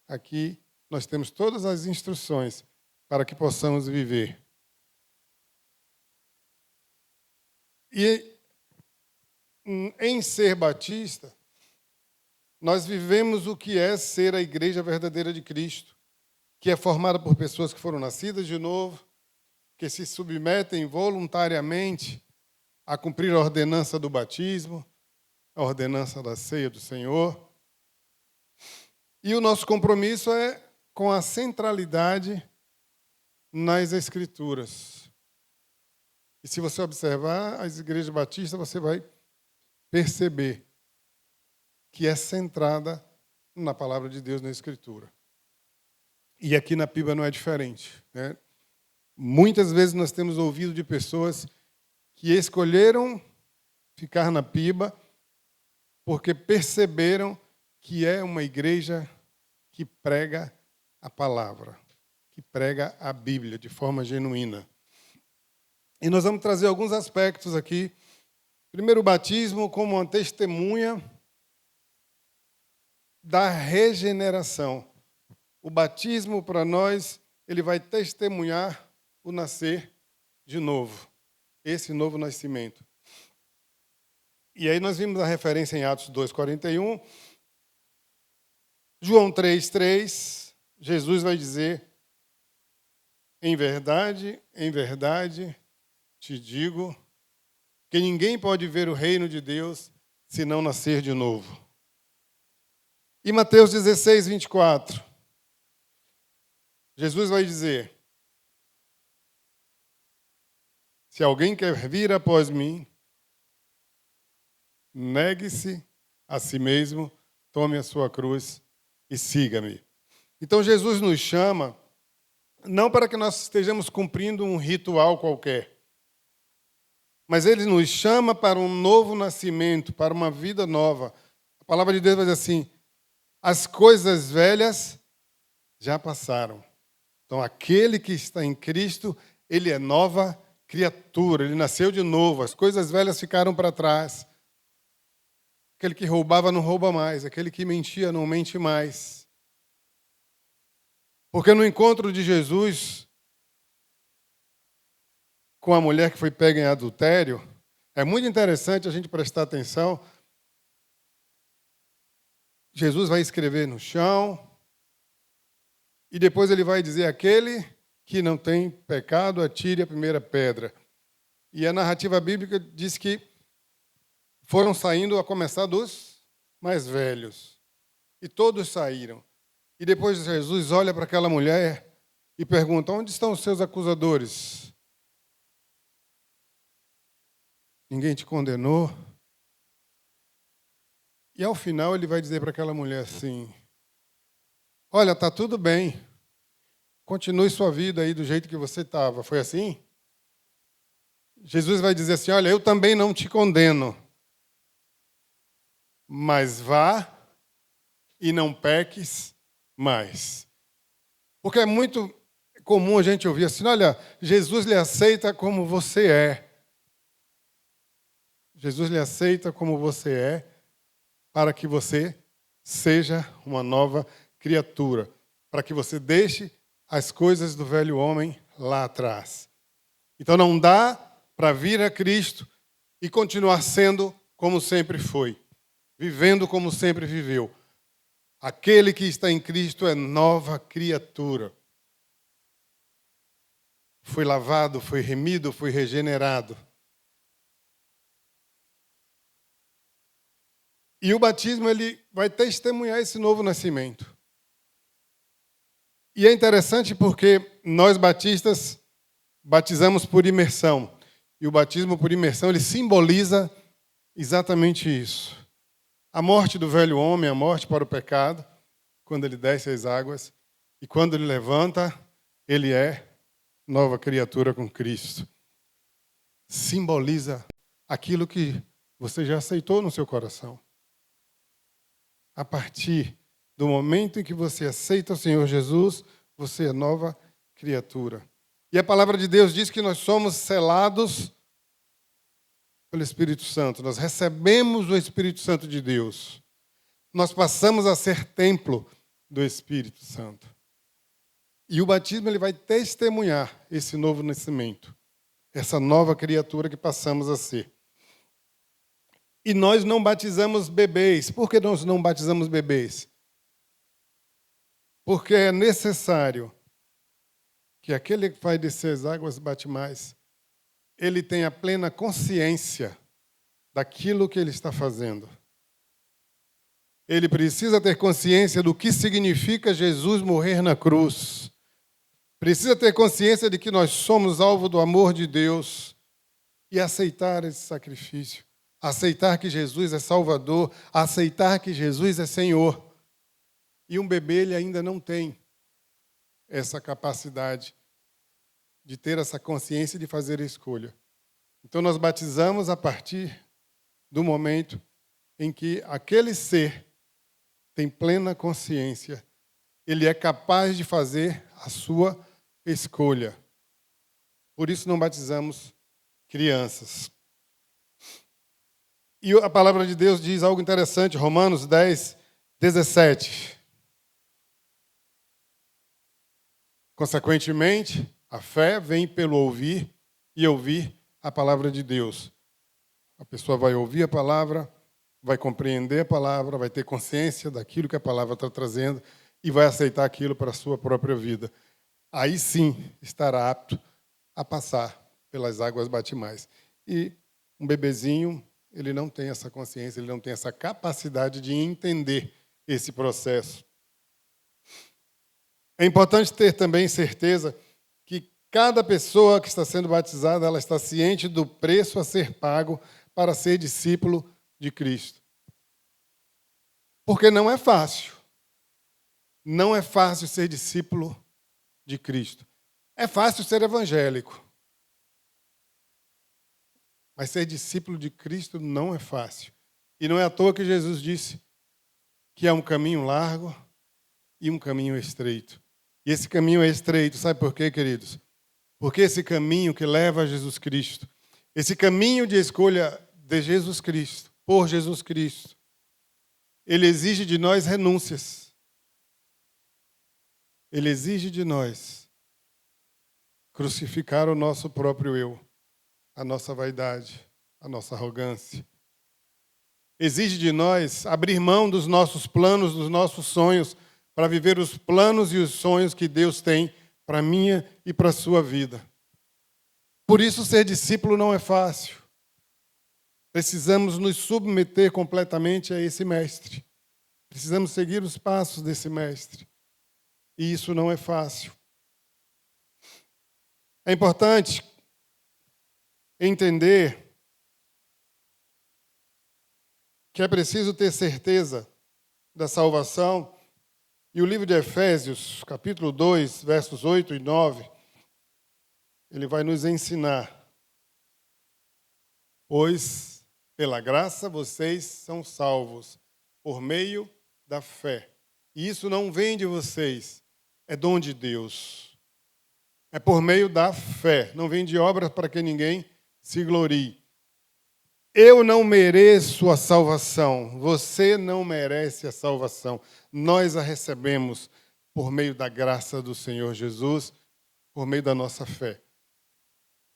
Aqui nós temos todas as instruções para que possamos viver. E em ser batista, nós vivemos o que é ser a igreja verdadeira de Cristo, que é formada por pessoas que foram nascidas de novo, que se submetem voluntariamente a cumprir a ordenança do batismo, a ordenança da ceia do Senhor. E o nosso compromisso é com a centralidade nas Escrituras. E se você observar as igrejas batistas, você vai perceber que é centrada na palavra de Deus na Escritura. E aqui na Piba não é diferente, né? Muitas vezes nós temos ouvido de pessoas que escolheram ficar na Piba porque perceberam que é uma igreja que prega a palavra, que prega a Bíblia de forma genuína. E nós vamos trazer alguns aspectos aqui. Primeiro, o batismo como uma testemunha da regeneração. O batismo, para nós, ele vai testemunhar o nascer de novo. Esse novo nascimento. E aí nós vimos a referência em Atos 2:41. João 3:3, Jesus vai dizer: em verdade, te digo que ninguém pode ver o reino de Deus se não nascer de novo. E Mateus 16:24, Jesus vai dizer: se alguém quer vir após mim, negue-se a si mesmo, tome a sua cruz e siga-me. Então Jesus nos chama não para que nós estejamos cumprindo um ritual qualquer, mas Ele nos chama para um novo nascimento, para uma vida nova. A palavra de Deus vai dizer assim: as coisas velhas já passaram. Então, aquele que está em Cristo, ele é nova criatura, ele nasceu de novo, as coisas velhas ficaram para trás. Aquele que roubava não rouba mais, aquele que mentia não mente mais. Porque no encontro de Jesus com a mulher que foi pega em adultério, é muito interessante a gente prestar atenção. Jesus vai escrever no chão e depois ele vai dizer: aquele que não tem pecado, atire a primeira pedra. E a narrativa bíblica diz que foram saindo, a começar dos mais velhos. E todos saíram. E depois Jesus olha para aquela mulher e pergunta: onde estão os seus acusadores? Ninguém te condenou? E ao final ele vai dizer para aquela mulher assim: olha, está tudo bem. Continue sua vida aí do jeito que você estava. Foi assim? Jesus vai dizer assim: olha, eu também não te condeno. Mas vá e não peques mais. Porque é muito comum a gente ouvir assim: olha, Jesus lhe aceita como você é. Jesus lhe aceita como você é, para que você seja uma nova criatura, para que você deixe as coisas do velho homem lá atrás. Então não dá para vir a Cristo e continuar sendo como sempre foi, vivendo como sempre viveu. Aquele que está em Cristo é nova criatura. Foi lavado, foi remido, foi regenerado. E o batismo ele vai testemunhar esse novo nascimento. E é interessante porque nós batistas batizamos por imersão. E o batismo por imersão ele simboliza exatamente isso. A morte do velho homem, a morte para o pecado, quando ele desce às águas. E quando ele levanta, ele é nova criatura com Cristo. Simboliza aquilo que você já aceitou no seu coração. A partir do momento em que você aceita o Senhor Jesus, você é nova criatura. E a palavra de Deus diz que nós somos selados pelo Espírito Santo. Nós recebemos o Espírito Santo de Deus. Nós passamos a ser templo do Espírito Santo. E o batismo ele vai testemunhar esse novo nascimento, essa nova criatura que passamos a ser. E nós não batizamos bebês. Por que nós não batizamos bebês? Porque é necessário que aquele que vai descer as águas batismais, ele tenha plena consciência daquilo que ele está fazendo. Ele precisa ter consciência do que significa Jesus morrer na cruz. Precisa ter consciência de que nós somos alvo do amor de Deus e aceitar esse sacrifício. Aceitar que Jesus é Salvador, aceitar que Jesus é Senhor. E um bebê ele ainda não tem essa capacidade de ter essa consciência de fazer a escolha. Então nós batizamos a partir do momento em que aquele ser tem plena consciência ele é capaz de fazer a sua escolha. Por isso não batizamos crianças. E a palavra de Deus diz algo interessante, Romanos 10, 17. Consequentemente, a fé vem pelo ouvir e ouvir a palavra de Deus. A pessoa vai ouvir a palavra, vai compreender a palavra, vai ter consciência daquilo que a palavra está trazendo e vai aceitar aquilo para a sua própria vida. Aí sim estará apto a passar pelas águas batimais. E um bebezinho, ele não tem essa consciência, ele não tem essa capacidade de entender esse processo. É importante ter também certeza que cada pessoa que está sendo batizada, ela está ciente do preço a ser pago para ser discípulo de Cristo. Porque não é fácil. Não é fácil ser discípulo de Cristo. É fácil ser evangélico. Mas ser discípulo de Cristo não é fácil. E não é à toa que Jesus disse que há um caminho largo e um caminho estreito. E esse caminho é estreito, sabe por quê, queridos? Porque esse caminho que leva a Jesus Cristo, esse caminho de escolha de Jesus Cristo, por Jesus Cristo, ele exige de nós renúncias. Ele exige de nós crucificar o nosso próprio eu, a nossa vaidade, a nossa arrogância. Exige de nós abrir mão dos nossos planos, dos nossos sonhos, para viver os planos e os sonhos que Deus tem para a minha e para a sua vida. Por isso, ser discípulo não é fácil. Precisamos nos submeter completamente a esse mestre. Precisamos seguir os passos desse mestre. E isso não é fácil. É importante entender que é preciso ter certeza da salvação. E o livro de Efésios, capítulo 2, versos 8 e 9, ele vai nos ensinar. Pois, pela graça, vocês são salvos, por meio da fé. E isso não vem de vocês, é dom de Deus. É por meio da fé, não vem de obras para que ninguém se glorie. Eu não mereço a salvação, você não merece a salvação. Nós a recebemos por meio da graça do Senhor Jesus, por meio da nossa fé.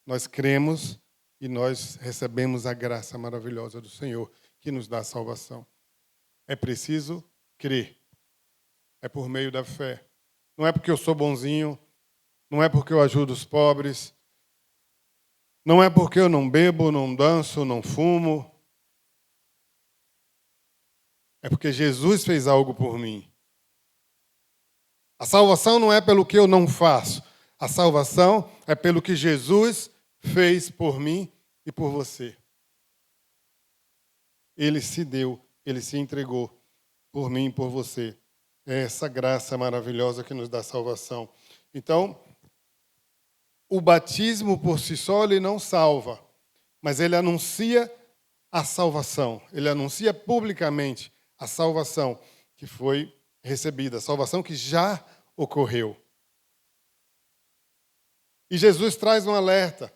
Nós cremos e nós recebemos a graça maravilhosa do Senhor que nos dá a salvação. É preciso crer. É por meio da fé. Não é porque eu sou bonzinho, não é porque eu ajudo os pobres, não é porque eu não bebo, não danço, não fumo. É porque Jesus fez algo por mim. A salvação não é pelo que eu não faço. A salvação é pelo que Jesus fez por mim e por você. Ele se deu, ele se entregou por mim e por você. É essa graça maravilhosa que nos dá salvação. Então, o batismo por si só ele não salva, mas ele anuncia a salvação. Ele anuncia publicamente a salvação que foi recebida, a salvação que já ocorreu. E Jesus traz um alerta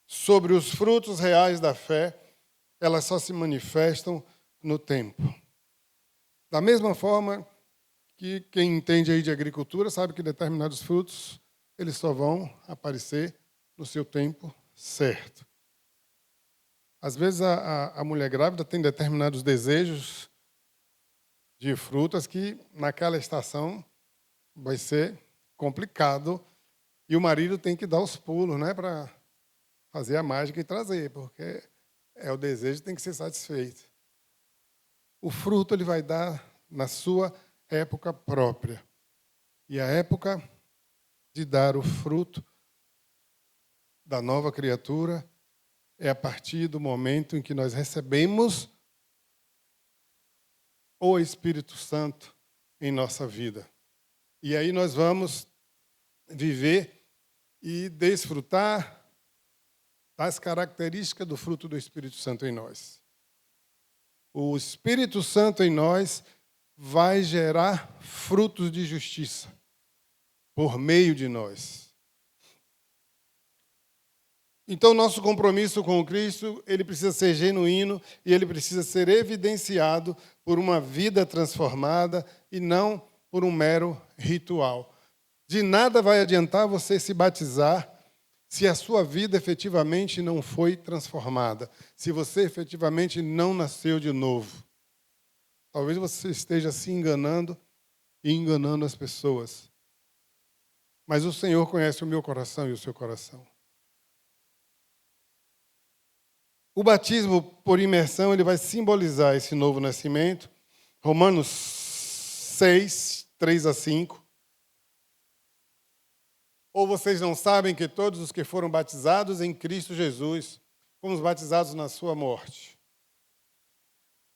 sobre os frutos reais da fé, elas só se manifestam no tempo. Da mesma forma que quem entende aí de agricultura sabe que determinados frutos eles só vão aparecer no seu tempo certo. Às vezes a mulher grávida tem determinados desejos de frutas que naquela estação vai ser complicado e o marido tem que dar os pulos, né, para fazer a mágica e trazer, porque o desejo tem que ser satisfeito. O fruto ele vai dar na sua época própria. E a época de dar o fruto da nova criatura é a partir do momento em que nós recebemos o Espírito Santo em nossa vida. E aí nós vamos viver e desfrutar das características do fruto do Espírito Santo em nós. O Espírito Santo em nós vai gerar frutos de justiça por meio de nós. Então, nosso compromisso com o Cristo, ele precisa ser genuíno e ele precisa ser evidenciado por uma vida transformada e não por um mero ritual. De nada vai adiantar você se batizar se a sua vida efetivamente não foi transformada, se você efetivamente não nasceu de novo. Talvez você esteja se enganando e enganando as pessoas. Mas o Senhor conhece o meu coração e o seu coração. O batismo por imersão ele vai simbolizar esse novo nascimento. Romanos 6, 3 a 5. Ou vocês não sabem que todos os que foram batizados em Cristo Jesus fomos batizados na sua morte.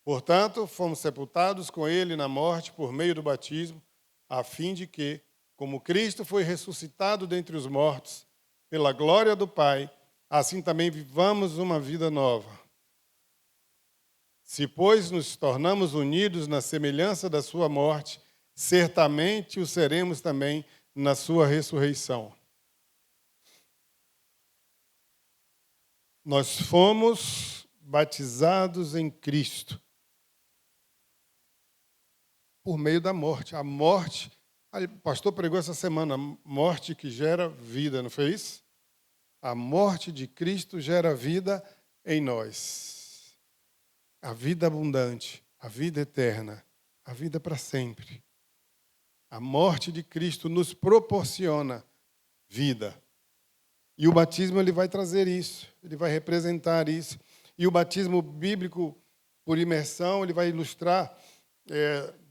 Portanto, fomos sepultados com ele na morte por meio do batismo, a fim de que, como Cristo foi ressuscitado dentre os mortos, pela glória do Pai, assim também vivamos uma vida nova. Se, pois, nos tornamos unidos na semelhança da sua morte, certamente o seremos também na sua ressurreição. Nós fomos batizados em Cristo por meio da morte. A morte, o pastor pregou essa semana, morte que gera vida, não foi isso? A morte de Cristo gera vida em nós. A vida abundante, a vida eterna, a vida para sempre. A morte de Cristo nos proporciona vida. E o batismo ele vai trazer isso, ele vai representar isso. E o batismo bíblico por imersão, ele vai ilustrar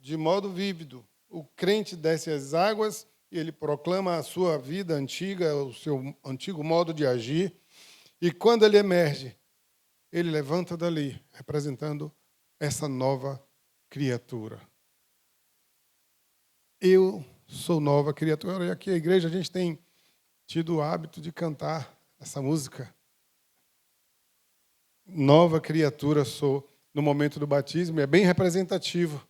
de modo vívido. O crente desce as águas e ele proclama a sua vida antiga, o seu antigo modo de agir. E quando ele emerge, ele levanta dali, representando essa nova criatura. Eu sou nova criatura. E aqui a igreja, a gente tem tido o hábito de cantar essa música. Nova criatura sou, no momento do batismo, é bem representativo.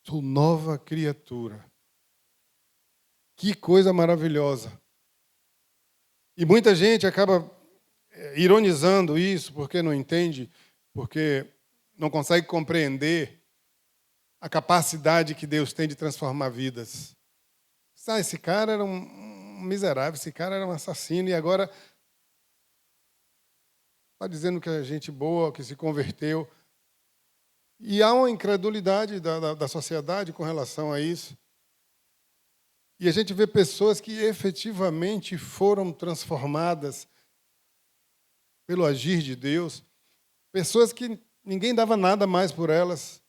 Sou nova criatura. Que coisa maravilhosa. E muita gente acaba ironizando isso, porque não entende, porque não consegue compreender a capacidade que Deus tem de transformar vidas. Esse cara era um miserável, esse cara era um assassino, e agora está dizendo que é gente boa, que se converteu. E há uma incredulidade da sociedade com relação a isso. E a gente vê pessoas que efetivamente foram transformadas pelo agir de Deus, pessoas que ninguém dava nada mais por elas,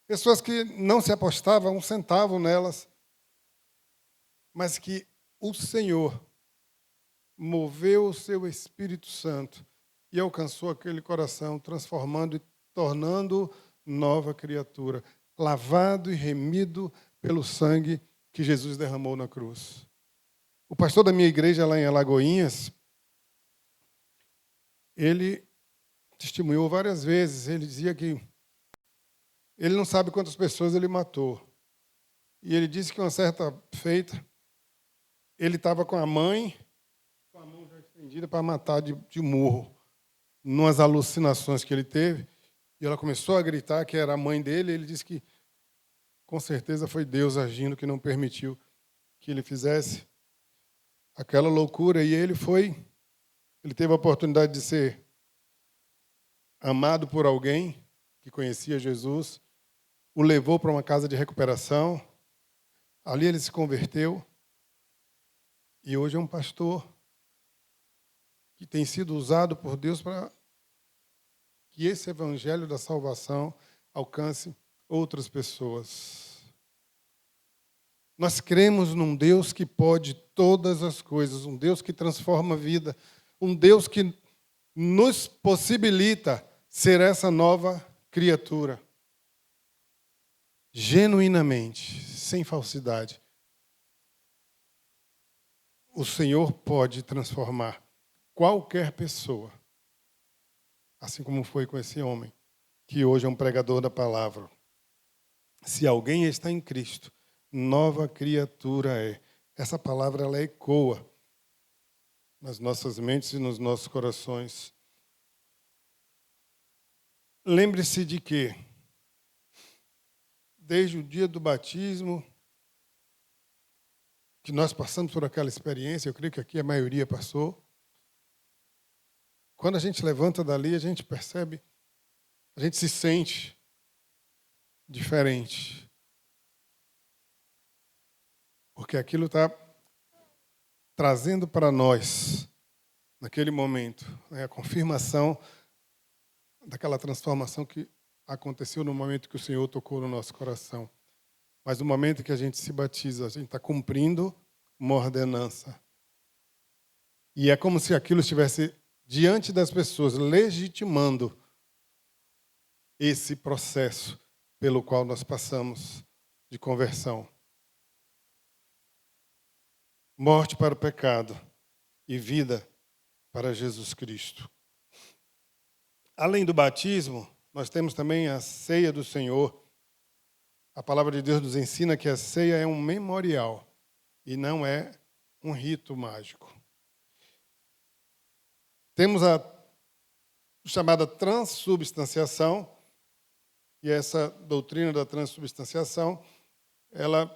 pessoas que não se apostavam um centavo nelas, mas que o Senhor moveu o seu Espírito Santo e alcançou aquele coração, transformando e tornando nova criatura, lavado e remido pelo sangue que Jesus derramou na cruz. O pastor da minha igreja lá em Alagoinhas, ele testemunhou várias vezes, ele dizia que ele não sabe quantas pessoas ele matou. E ele disse que uma certa feita, ele estava com a mãe, com a mão já estendida para matar de murro, numas alucinações que ele teve, e ela começou a gritar que era a mãe dele, e ele disse que com certeza foi Deus agindo que não permitiu que ele fizesse aquela loucura. E ele teve a oportunidade de ser amado por alguém que conhecia Jesus, o levou para uma casa de recuperação, ali ele se converteu, e hoje é um pastor que tem sido usado por Deus para que esse evangelho da salvação alcance outras pessoas. Nós cremos num Deus que pode todas as coisas, um Deus que transforma a vida, um Deus que nos possibilita ser essa nova criatura. Genuinamente, sem falsidade. O Senhor pode transformar qualquer pessoa, assim como foi com esse homem, que hoje é um pregador da palavra. Se alguém está em Cristo, nova criatura é. Essa palavra ela ecoa nas nossas mentes e nos nossos corações. Lembre-se de que, desde o dia do batismo, que nós passamos por aquela experiência, eu creio que aqui a maioria passou, quando a gente levanta dali, a gente percebe, a gente se sente diferente. Porque aquilo está trazendo para nós, naquele momento, a confirmação daquela transformação que aconteceu no momento que o Senhor tocou no nosso coração. Mas no momento que a gente se batiza, a gente está cumprindo uma ordenança. E é como se aquilo estivesse diante das pessoas, legitimando esse processo pelo qual nós passamos de conversão. Morte para o pecado e vida para Jesus Cristo. Além do batismo, nós temos também a ceia do Senhor. A palavra de Deus nos ensina que a ceia é um memorial e não é um rito mágico. Temos a chamada transubstanciação, e essa doutrina da transubstanciação, ela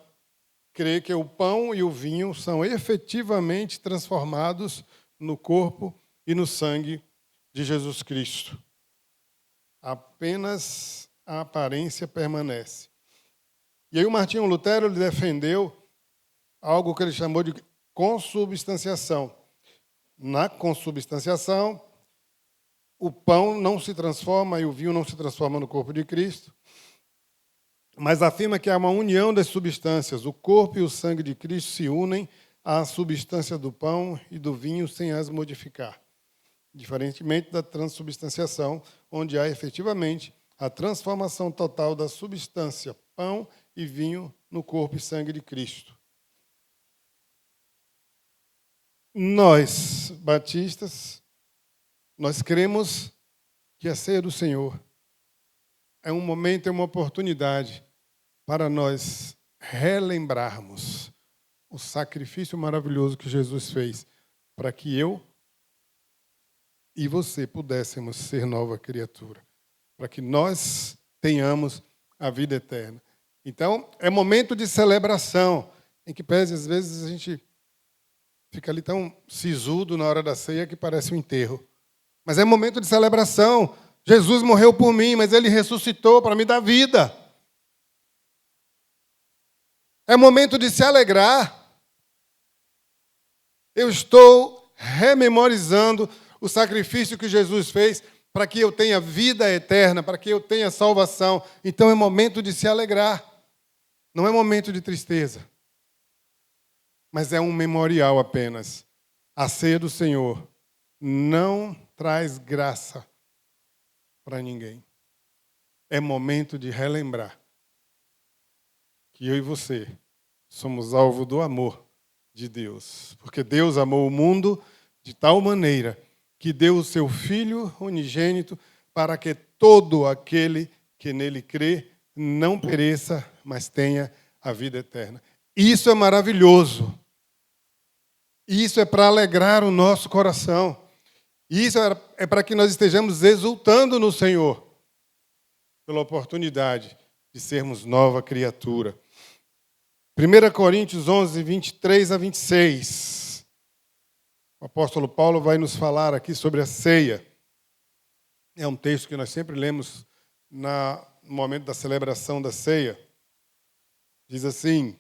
crê que o pão e o vinho são efetivamente transformados no corpo e no sangue de Jesus Cristo. Apenas a aparência permanece. E aí o Martinho Lutero ele defendeu algo que ele chamou de consubstanciação. Na consubstanciação, o pão não se transforma e o vinho não se transforma no corpo de Cristo, mas afirma que há uma união das substâncias. O corpo e o sangue de Cristo se unem à substância do pão e do vinho sem as modificar. Diferentemente da transubstanciação, onde há efetivamente a transformação total da substância, pão e vinho, no corpo e sangue de Cristo. Nós, batistas, nós cremos que a ceia do Senhor é um momento, é uma oportunidade para nós relembrarmos o sacrifício maravilhoso que Jesus fez para que eu e você pudéssemos ser nova criatura, para que nós tenhamos a vida eterna. Então, é momento de celebração, em que, às vezes, a gente fica ali tão sisudo na hora da ceia que parece um enterro. Mas é momento de celebração. Jesus morreu por mim, mas Ele ressuscitou para me dar vida. É momento de se alegrar. Eu estou rememorizando o sacrifício que Jesus fez para que eu tenha vida eterna, para que eu tenha salvação. Então é momento de se alegrar. Não é momento de tristeza. Mas é um memorial apenas. A ceia do Senhor não traz graça para ninguém. É momento de relembrar que eu e você somos alvo do amor de Deus. Porque Deus amou o mundo de tal maneira que deu o seu Filho unigênito para que todo aquele que nele crê não pereça, mas tenha a vida eterna. Isso é maravilhoso. Isso é para alegrar o nosso coração. Isso é para que nós estejamos exultando no Senhor pela oportunidade de sermos nova criatura. 1 Coríntios 11, 23 a 26. O apóstolo Paulo vai nos falar aqui sobre a ceia. É um texto que nós sempre lemos no momento da celebração da ceia. Diz assim: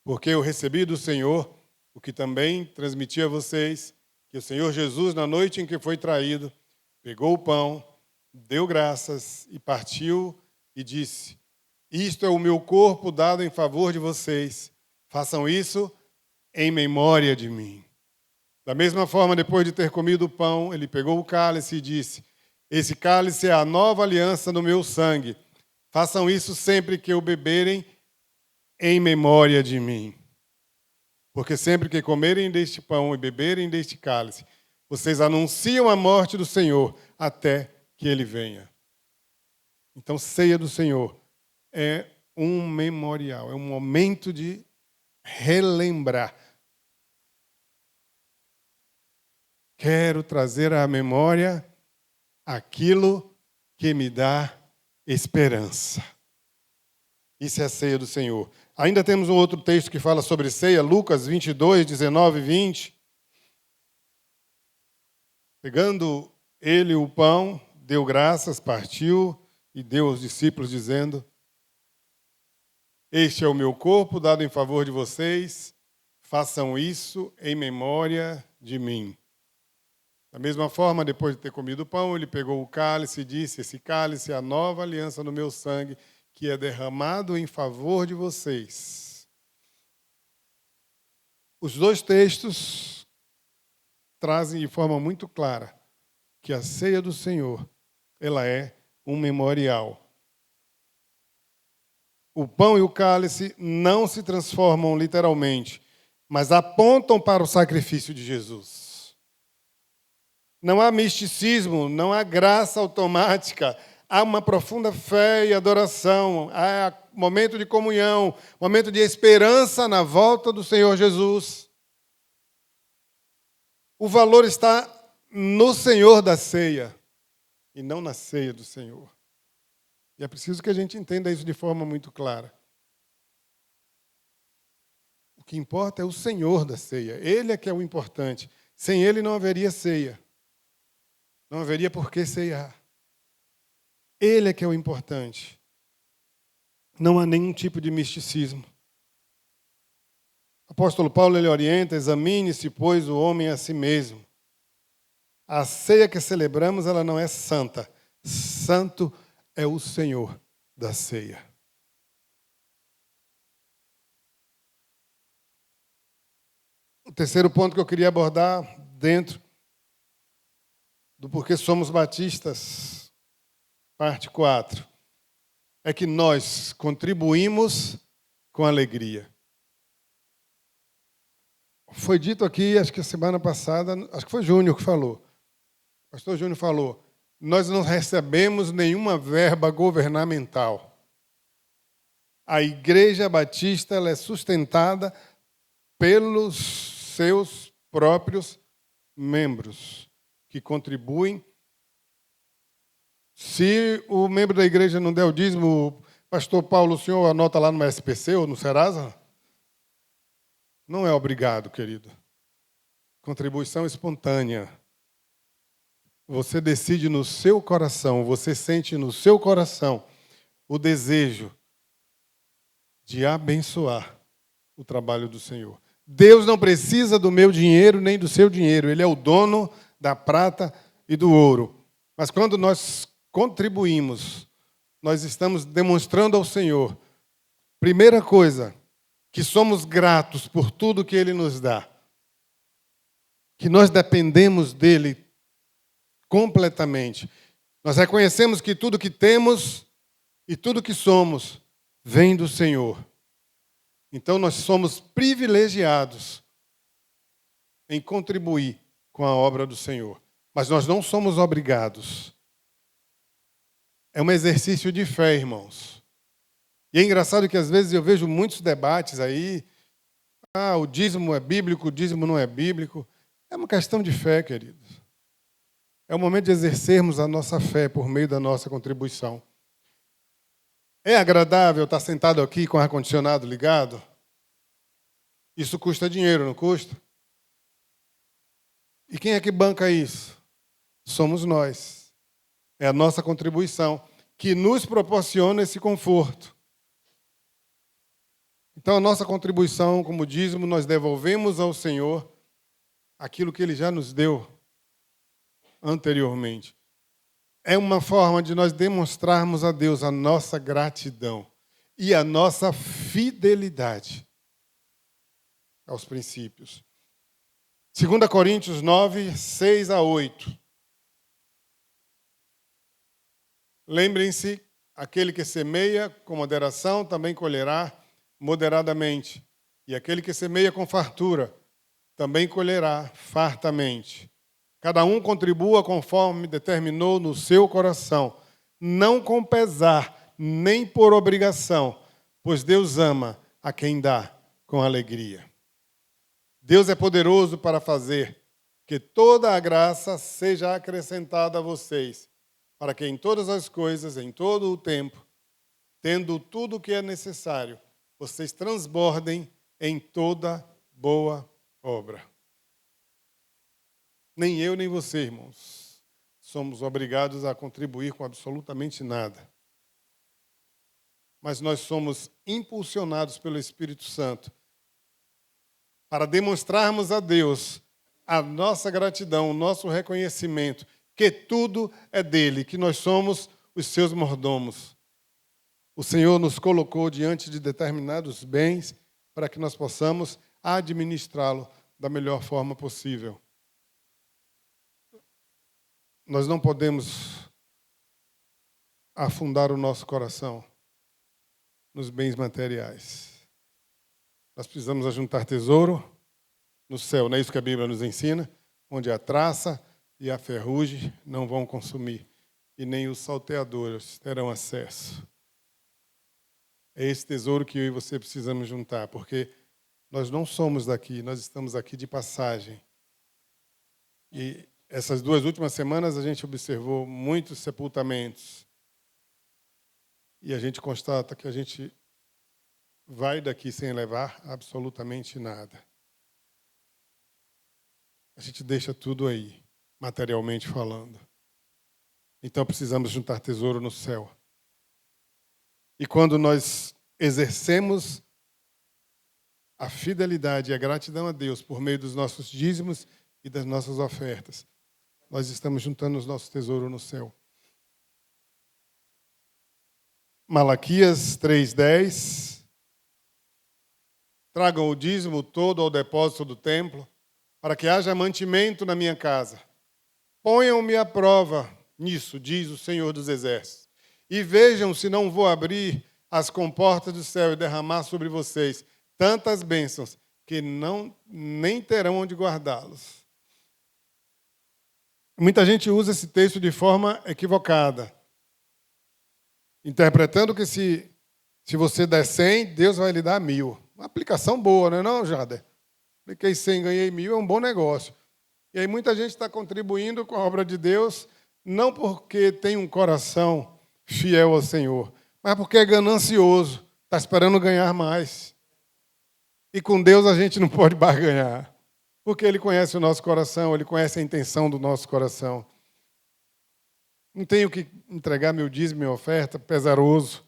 porque eu recebi do Senhor o que também transmiti a vocês, que o Senhor Jesus, na noite em que foi traído, pegou o pão, deu graças e partiu e disse: isto é o meu corpo dado em favor de vocês. Façam isso em memória de mim. Da mesma forma, depois de ter comido o pão, ele pegou o cálice e disse: esse cálice é a nova aliança no meu sangue. Façam isso sempre que o beberem em memória de mim. Porque sempre que comerem deste pão e beberem deste cálice, vocês anunciam a morte do Senhor até que Ele venha. Então, ceia do Senhor é um memorial, é um momento de relembrar. Quero trazer à memória aquilo que me dá esperança. Isso é a ceia do Senhor. Ainda temos um outro texto que fala sobre ceia, Lucas 22, 19 e 20. Pegando ele o pão, deu graças, partiu e deu aos discípulos, dizendo: este é o meu corpo dado em favor de vocês, façam isso em memória de mim. Da mesma forma, depois de ter comido o pão, ele pegou o cálice e disse: esse cálice é a nova aliança no meu sangue, que é derramado em favor de vocês. Os dois textos trazem de forma muito clara que a ceia do Senhor, ela é um memorial. O pão e o cálice não se transformam literalmente, mas apontam para o sacrifício de Jesus. Não há misticismo, não há graça automática. Há uma profunda fé e adoração. Há momento de comunhão, momento de esperança na volta do Senhor Jesus. O valor está no Senhor da ceia e não na ceia do Senhor. E é preciso que a gente entenda isso de forma muito clara. O que importa é o Senhor da ceia. Ele é que é o importante. Sem Ele não haveria ceia. Não haveria por que ceiar. Ele é que é o importante. Não há nenhum tipo de misticismo. O apóstolo Paulo, ele orienta: examine-se, pois, o homem a si mesmo. A ceia que celebramos, ela não é santa. Santo é o Senhor da ceia. O terceiro ponto que eu queria abordar dentro do porquê somos batistas, parte 4, é que nós contribuímos com alegria. Foi dito aqui, acho que a semana passada, acho que foi Júnior que falou. O pastor Júnior falou: nós não recebemos nenhuma verba governamental. A Igreja Batista, ela é sustentada pelos seus próprios membros, que contribuem. Se o membro da igreja não der o dízimo, pastor Paulo, o senhor anota lá no SPC ou no Serasa? Não é obrigado, querido. Contribuição espontânea. Você decide no seu coração, você sente no seu coração o desejo de abençoar o trabalho do Senhor. Deus não precisa do meu dinheiro nem do seu dinheiro. Ele é o dono da prata e do ouro. Mas quando nós contribuímos, nós estamos demonstrando ao Senhor, primeira coisa, que somos gratos por tudo que Ele nos dá, que nós dependemos dEle completamente. Nós reconhecemos que tudo que temos e tudo que somos vem do Senhor. Então nós somos privilegiados em contribuir com a obra do Senhor. Mas nós não somos obrigados. É um exercício de fé, irmãos. E é engraçado que às vezes eu vejo muitos debates aí. O dízimo é bíblico, o dízimo não é bíblico. É uma questão de fé, queridos. É o momento de exercermos a nossa fé por meio da nossa contribuição. É agradável estar sentado aqui com o ar-condicionado ligado? Isso custa dinheiro, não custa? E quem é que banca isso? Somos nós. É a nossa contribuição que nos proporciona esse conforto. Então, a nossa contribuição, como dízimo, nós devolvemos ao Senhor aquilo que Ele já nos deu anteriormente. É uma forma de nós demonstrarmos a Deus a nossa gratidão e a nossa fidelidade aos princípios. 2 Coríntios 9, 6 a 8. Lembrem-se, aquele que semeia com moderação também colherá moderadamente. E aquele que semeia com fartura também colherá fartamente. Cada um contribua conforme determinou no seu coração, não com pesar, nem por obrigação, pois Deus ama a quem dá com alegria. Deus é poderoso para fazer que toda a graça seja acrescentada a vocês, para que em todas as coisas, em todo o tempo, tendo tudo o que é necessário, vocês transbordem em toda boa obra. Nem eu, nem você, irmãos, somos obrigados a contribuir com absolutamente nada. Mas nós somos impulsionados pelo Espírito Santo para demonstrarmos a Deus a nossa gratidão, o nosso reconhecimento, que tudo é dele, que nós somos os seus mordomos. O Senhor nos colocou diante de determinados bens para que nós possamos administrá-lo da melhor forma possível. Nós não podemos afundar o nosso coração nos bens materiais. Nós precisamos ajuntar tesouro no céu, não é isso que a Bíblia nos ensina? Onde a traça e a ferrugem não vão consumir, e nem os salteadores terão acesso. É esse tesouro que eu e você precisamos juntar, porque nós não somos daqui, nós estamos aqui de passagem. E essas 2 últimas semanas a gente observou muitos sepultamentos. E a gente constata que a gente vai daqui sem levar absolutamente nada. A gente deixa tudo aí, materialmente falando. Então precisamos juntar tesouro no céu. E quando nós exercemos a fidelidade e a gratidão a Deus por meio dos nossos dízimos e das nossas ofertas, nós estamos juntando os nossos tesouros no céu. Malaquias 3:10. Tragam o dízimo todo ao depósito do templo, para que haja mantimento na minha casa. Ponham-me à prova nisso, diz o Senhor dos Exércitos, e vejam se não vou abrir as comportas do céu e derramar sobre vocês tantas bênçãos que nem terão onde guardá-los. Muita gente usa esse texto de forma equivocada, interpretando que se você der 100, Deus vai lhe dar 1000. Uma aplicação boa, não é não, Jader? Apliquei 100, ganhei 1000, é um bom negócio. E aí muita gente está contribuindo com a obra de Deus, não porque tem um coração fiel ao Senhor, mas porque é ganancioso, está esperando ganhar mais. E com Deus a gente não pode barganhar, porque Ele conhece o nosso coração, Ele conhece a intenção do nosso coração. Não tenho que entregar meu dízimo, minha oferta, pesaroso,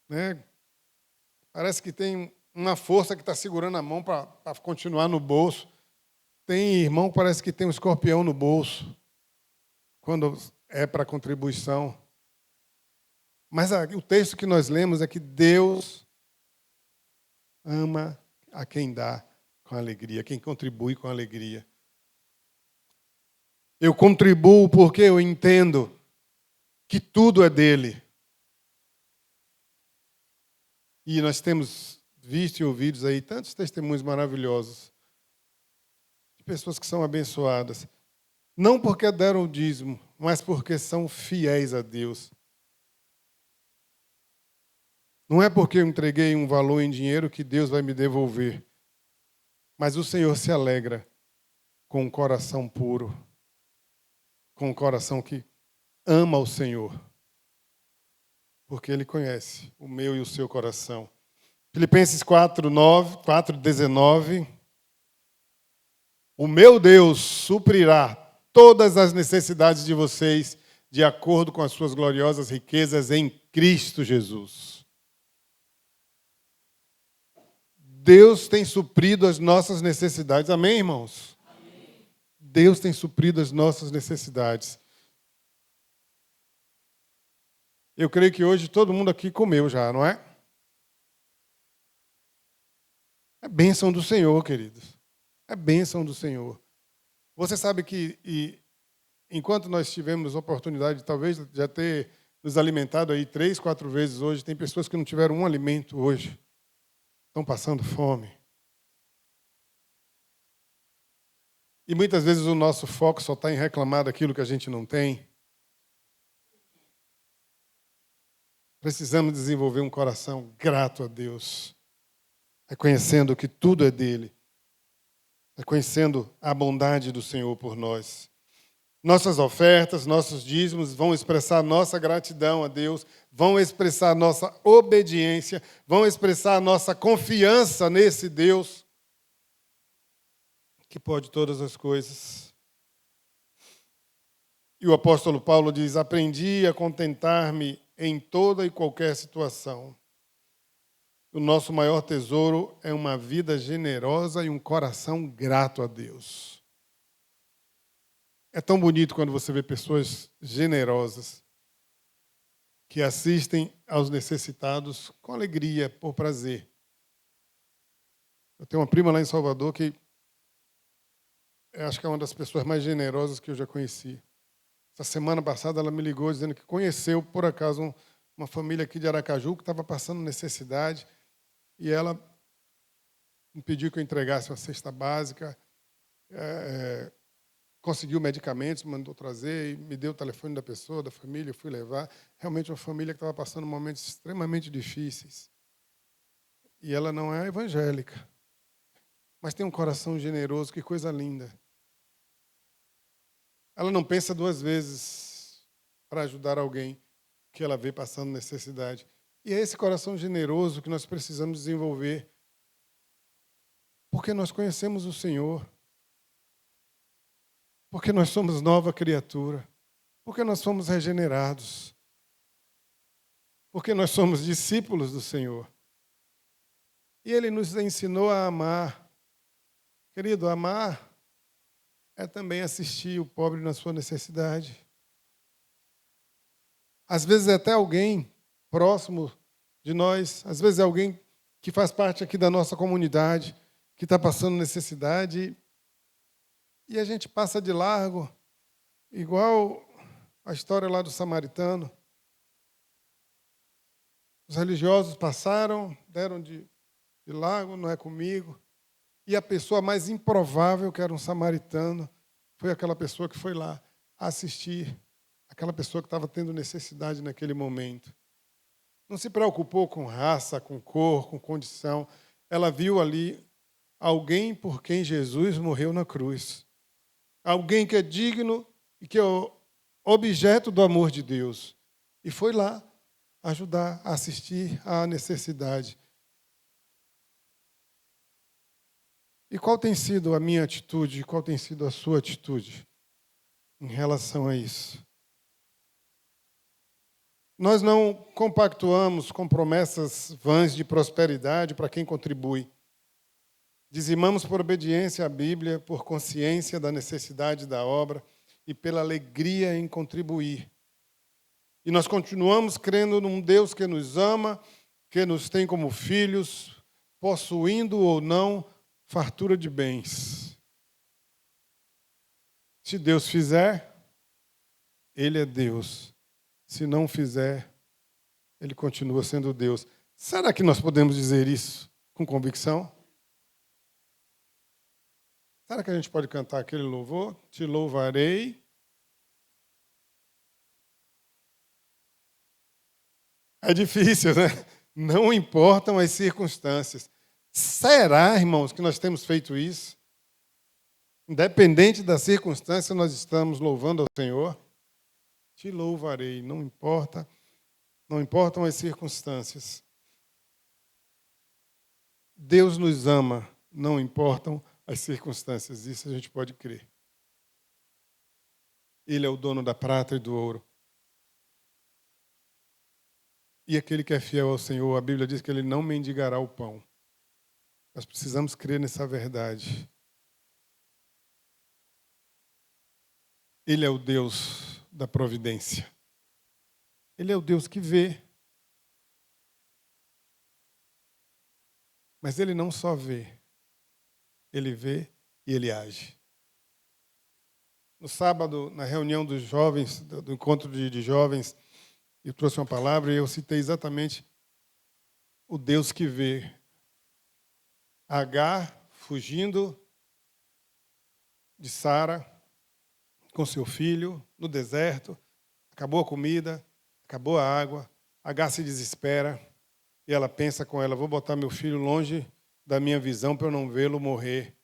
né? Parece que tem uma força que está segurando a mão para continuar no bolso. Tem irmão que parece que tem um escorpião no bolso, quando é para contribuição. Mas o texto que nós lemos é que Deus ama a quem dá com alegria, quem contribui com alegria. Eu contribuo porque eu entendo que tudo é dele. E nós temos visto e ouvido aí tantos testemunhos maravilhosos de pessoas que são abençoadas, não porque deram o dízimo, mas porque são fiéis a Deus. Não é porque eu entreguei um valor em dinheiro que Deus vai me devolver, mas o Senhor se alegra com um coração puro, com um coração que ama o Senhor, porque Ele conhece o meu e o seu coração. Filipenses 4:19. O meu Deus suprirá todas as necessidades de vocês de acordo com as suas gloriosas riquezas em Cristo Jesus. Deus tem suprido as nossas necessidades. Amém, irmãos? Amém. Deus tem suprido as nossas necessidades. Eu creio que hoje todo mundo aqui comeu já, não é? É bênção do Senhor, queridos. É bênção do Senhor. Você sabe que, enquanto nós tivemos oportunidade de talvez já ter nos alimentado aí 3, 4 vezes hoje, tem pessoas que não tiveram um alimento hoje. Estão passando fome. E muitas vezes o nosso foco só está em reclamar daquilo que a gente não tem. Precisamos desenvolver um coração grato a Deus, reconhecendo que tudo é dele, reconhecendo a bondade do Senhor por nós. Nossas ofertas, nossos dízimos vão expressar nossa gratidão a Deus, vão expressar nossa obediência, vão expressar nossa confiança nesse Deus que pode todas as coisas. E o apóstolo Paulo diz: aprendi a contentar-me em toda e qualquer situação. O nosso maior tesouro é uma vida generosa e um coração grato a Deus. É tão bonito quando você vê pessoas generosas que assistem aos necessitados com alegria, por prazer. Eu tenho uma prima lá em Salvador que eu acho que é uma das pessoas mais generosas que eu já conheci. Essa semana passada ela me ligou dizendo que conheceu, por acaso, uma família aqui de Aracaju que estava passando necessidade e ela me pediu que eu entregasse uma cesta básica, conseguiu medicamentos, mandou trazer, e me deu o telefone da pessoa, da família, eu fui levar. Realmente uma família que estava passando momentos extremamente difíceis. E ela não é evangélica, mas tem um coração generoso, que coisa linda. Ela não pensa duas vezes para ajudar alguém que ela vê passando necessidade. E é esse coração generoso que nós precisamos desenvolver, porque nós conhecemos o Senhor, porque nós somos nova criatura, porque nós somos regenerados, porque nós somos discípulos do Senhor. E Ele nos ensinou a amar. Querido, amar é também assistir o pobre na sua necessidade. Às vezes é até alguém próximo de nós, às vezes é alguém que faz parte aqui da nossa comunidade, que está passando necessidade, e a gente passa de largo, igual a história lá do samaritano. Os religiosos passaram, deram de largo, não é comigo. E a pessoa mais improvável, que era um samaritano, foi aquela pessoa que foi lá assistir aquela pessoa que estava tendo necessidade naquele momento. Não se preocupou com raça, com cor, com condição. Ela viu ali alguém por quem Jesus morreu na cruz. Alguém que é digno e que é objeto do amor de Deus. E foi lá ajudar a assistir à necessidade. E qual tem sido a minha atitude, qual tem sido a sua atitude em relação a isso? Nós não compactuamos com promessas vãs de prosperidade para quem contribui. Dizimamos por obediência à Bíblia, por consciência da necessidade da obra e pela alegria em contribuir. E nós continuamos crendo num Deus que nos ama, que nos tem como filhos, possuindo ou não fartura de bens. Se Deus fizer, Ele é Deus. Se não fizer, Ele continua sendo Deus. Será que nós podemos dizer isso com convicção? Será que a gente pode cantar aquele louvor? Te louvarei. É difícil, né? Não importam as circunstâncias. Será, irmãos, que nós temos feito isso? Independente da circunstância, nós estamos louvando ao Senhor. Te louvarei, não importam as circunstâncias. Deus nos ama, não importam as circunstâncias, isso a gente pode crer. Ele é o dono da prata e do ouro. E aquele que é fiel ao Senhor, a Bíblia diz que ele não mendigará o pão. Nós precisamos crer nessa verdade. Ele é o Deus da providência. Ele é o Deus que vê. Mas Ele não só vê. Ele vê e Ele age. No sábado, na reunião dos jovens, do encontro de jovens, eu trouxe uma palavra e eu citei exatamente o Deus que vê. Agar fugindo de Sara com seu filho no deserto, acabou a comida, acabou a água, Agar se desespera e ela pensa com ela: vou botar meu filho longe da minha visão para eu não vê-lo morrer.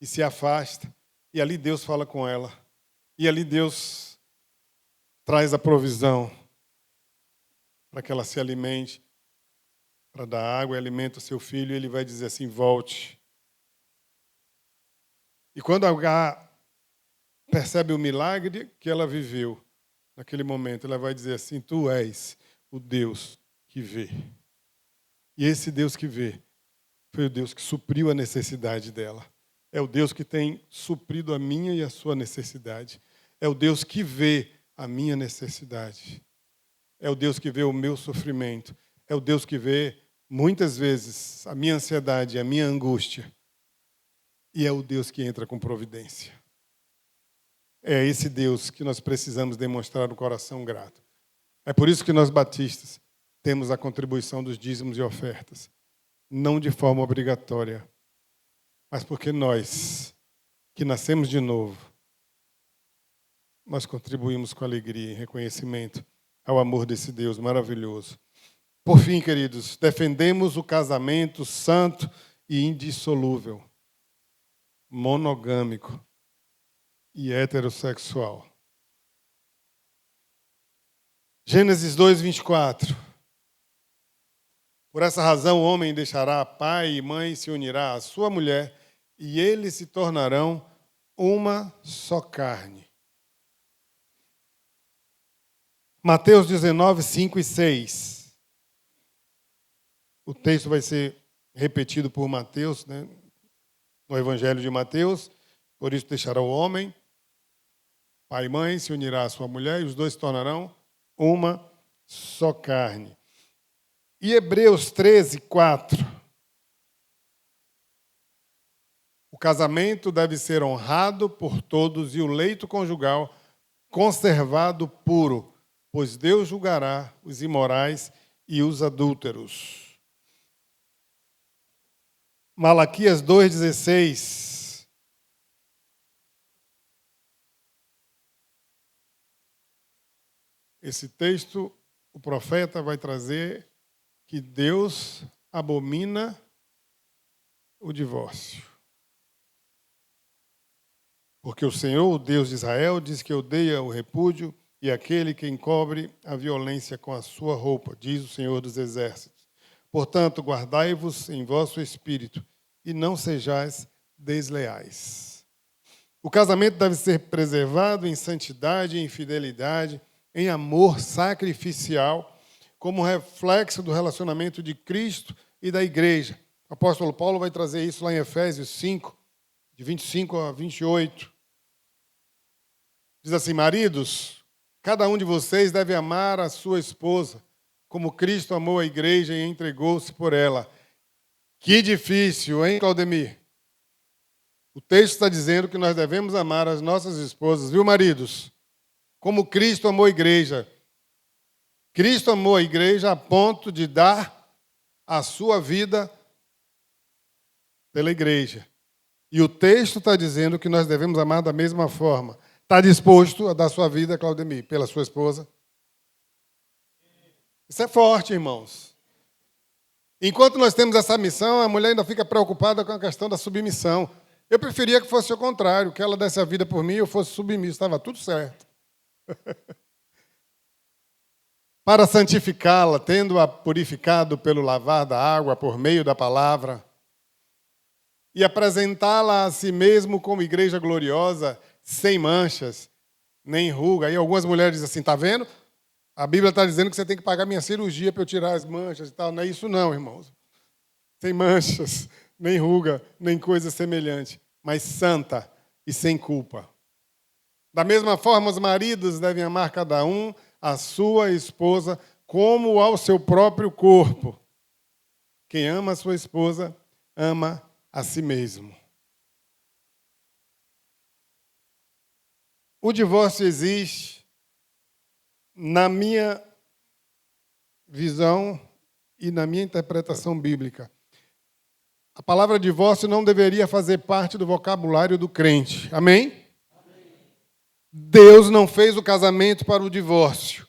E se afasta. E ali Deus fala com ela. E ali Deus traz a provisão para que ela se alimente, para dar água e alimento ao seu filho. E ele vai dizer assim: volte. E quando Agar percebe o milagre que ela viveu naquele momento, ela vai dizer assim: tu és o Deus que vê. E esse Deus que vê foi o Deus que supriu a necessidade dela. É o Deus que tem suprido a minha e a sua necessidade. É o Deus que vê a minha necessidade. É o Deus que vê o meu sofrimento. É o Deus que vê, muitas vezes, a minha ansiedade, a minha angústia. E é o Deus que entra com providência. É esse Deus que nós precisamos demonstrar um coração grato. É por isso que nós batistas temos a contribuição dos dízimos e ofertas. Não de forma obrigatória, mas porque nós, que nascemos de novo, nós contribuímos com alegria e reconhecimento ao amor desse Deus maravilhoso. Por fim, queridos, defendemos o casamento santo e indissolúvel, monogâmico e heterossexual. Gênesis 2, 24. Por essa razão, o homem deixará pai e mãe, se unirá à sua mulher, e eles se tornarão uma só carne. Mateus 19, 5 e 6. O texto vai ser repetido por Mateus, né, no Evangelho de Mateus. Por isso deixará o homem, pai e mãe, se unirá à sua mulher, e os dois se tornarão uma só carne. E Hebreus 13, 4. O casamento deve ser honrado por todos e o leito conjugal conservado puro, pois Deus julgará os imorais e os adúlteros. Malaquias 2,16. Esse texto, o profeta vai trazer que Deus abomina o divórcio. Porque o Senhor, o Deus de Israel, diz que odeia o repúdio e aquele que encobre a violência com a sua roupa, diz o Senhor dos Exércitos. Portanto, guardai-vos em vosso espírito e não sejais desleais. O casamento deve ser preservado em santidade, em fidelidade, em amor sacrificial, como reflexo do relacionamento de Cristo e da igreja. O apóstolo Paulo vai trazer isso lá em Efésios 5, de 25 a 28. Diz assim: maridos, cada um de vocês deve amar a sua esposa, como Cristo amou a igreja e entregou-se por ela. Que difícil, hein, Claudemir? O texto está dizendo que nós devemos amar as nossas esposas, viu, maridos? Como Cristo amou a igreja. Cristo amou a igreja a ponto de dar a sua vida pela igreja. E o texto está dizendo que nós devemos amar da mesma forma. Está disposto a dar sua vida, Claudemir, pela sua esposa? Isso é forte, irmãos. Enquanto nós temos essa missão, a mulher ainda fica preocupada com a questão da submissão. Eu preferia que fosse o contrário, que ela desse a vida por mim e eu fosse submisso. Estava tudo certo. Para santificá-la, tendo-a purificado pelo lavar da água por meio da palavra, e apresentá-la a si mesmo como igreja gloriosa, sem manchas, nem ruga. Aí algumas mulheres dizem assim: está vendo? A Bíblia está dizendo que você tem que pagar minha cirurgia para eu tirar as manchas e tal. Não é isso não, irmãos. Sem manchas, nem ruga, nem coisa semelhante, mas santa e sem culpa. Da mesma forma, os maridos devem amar cada um a sua esposa como ao seu próprio corpo. Quem ama a sua esposa, ama a si mesmo. O divórcio existe, na minha visão e na minha interpretação bíblica. A palavra divórcio não deveria fazer parte do vocabulário do crente. Amém? Deus não fez o casamento para o divórcio.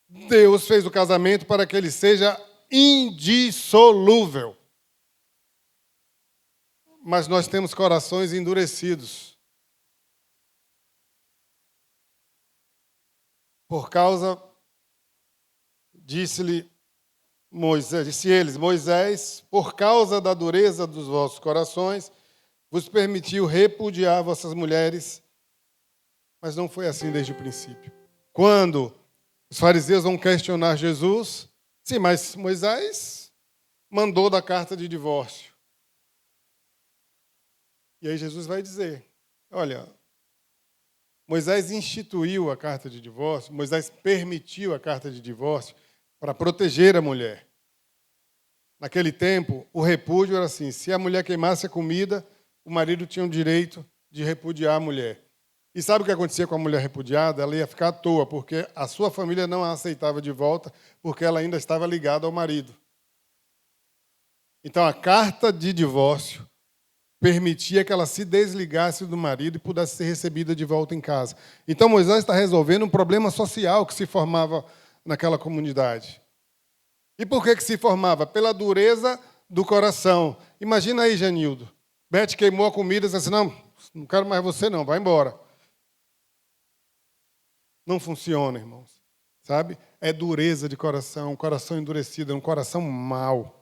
Deus fez o casamento para que ele seja indissolúvel. Mas nós temos corações endurecidos. Por causa, disse eles, Moisés, por causa da dureza dos vossos corações, vos permitiu repudiar vossas mulheres, mas não foi assim desde o princípio. Quando os fariseus vão questionar Jesus, sim, mas Moisés mandou da carta de divórcio. E aí Jesus vai dizer, olha, Moisés instituiu a carta de divórcio, Moisés permitiu a carta de divórcio para proteger a mulher. Naquele tempo, o repúdio era assim, se a mulher queimasse a comida, o marido tinha o direito de repudiar a mulher. E sabe o que acontecia com a mulher repudiada? Ela ia ficar à toa, porque a sua família não a aceitava de volta, porque ela ainda estava ligada ao marido. Então, a carta de divórcio permitia que ela se desligasse do marido e pudesse ser recebida de volta em casa. Então, Moisés está resolvendo um problema social que se formava naquela comunidade. E por que se formava? Pela dureza do coração. Imagina aí, Janildo. Beth queimou a comida e disse assim, não quero mais você não, vai embora. Não funciona, irmãos. Sabe? É dureza de coração, um coração endurecido, é um coração mau.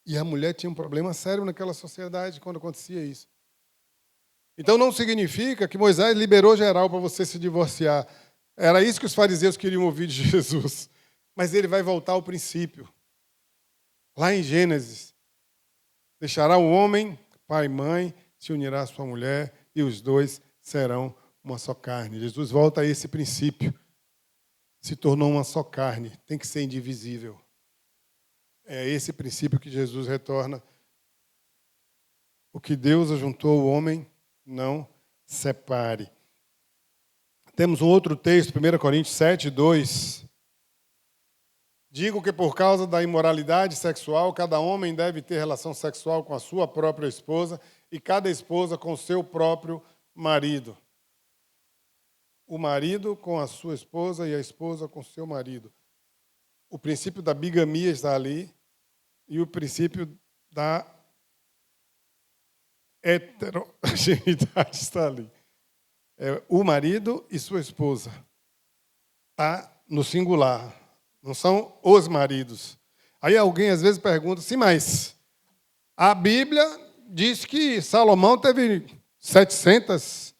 E a mulher tinha um problema sério naquela sociedade quando acontecia isso. Então não significa que Moisés liberou geral para você se divorciar. Era isso que os fariseus queriam ouvir de Jesus. Mas ele vai voltar ao princípio. Lá em Gênesis, deixará o homem, pai e mãe, se unirá à sua mulher e os dois serão uma só carne. Jesus volta a esse princípio. Se tornou uma só carne, tem que ser indivisível. É esse princípio que Jesus retorna. O que Deus ajuntou, o homem não separe. Temos um outro texto, 1 Coríntios 7, 2. Digo que por causa da imoralidade sexual, cada homem deve ter relação sexual com a sua própria esposa e cada esposa com o seu próprio marido. O marido com a sua esposa e a esposa com o seu marido. O princípio da bigamia está ali e o princípio da heterogeneidade está ali. É o marido e sua esposa. Está no singular. Não são os maridos. Aí alguém às vezes pergunta assim, mas a Bíblia diz que Salomão teve 700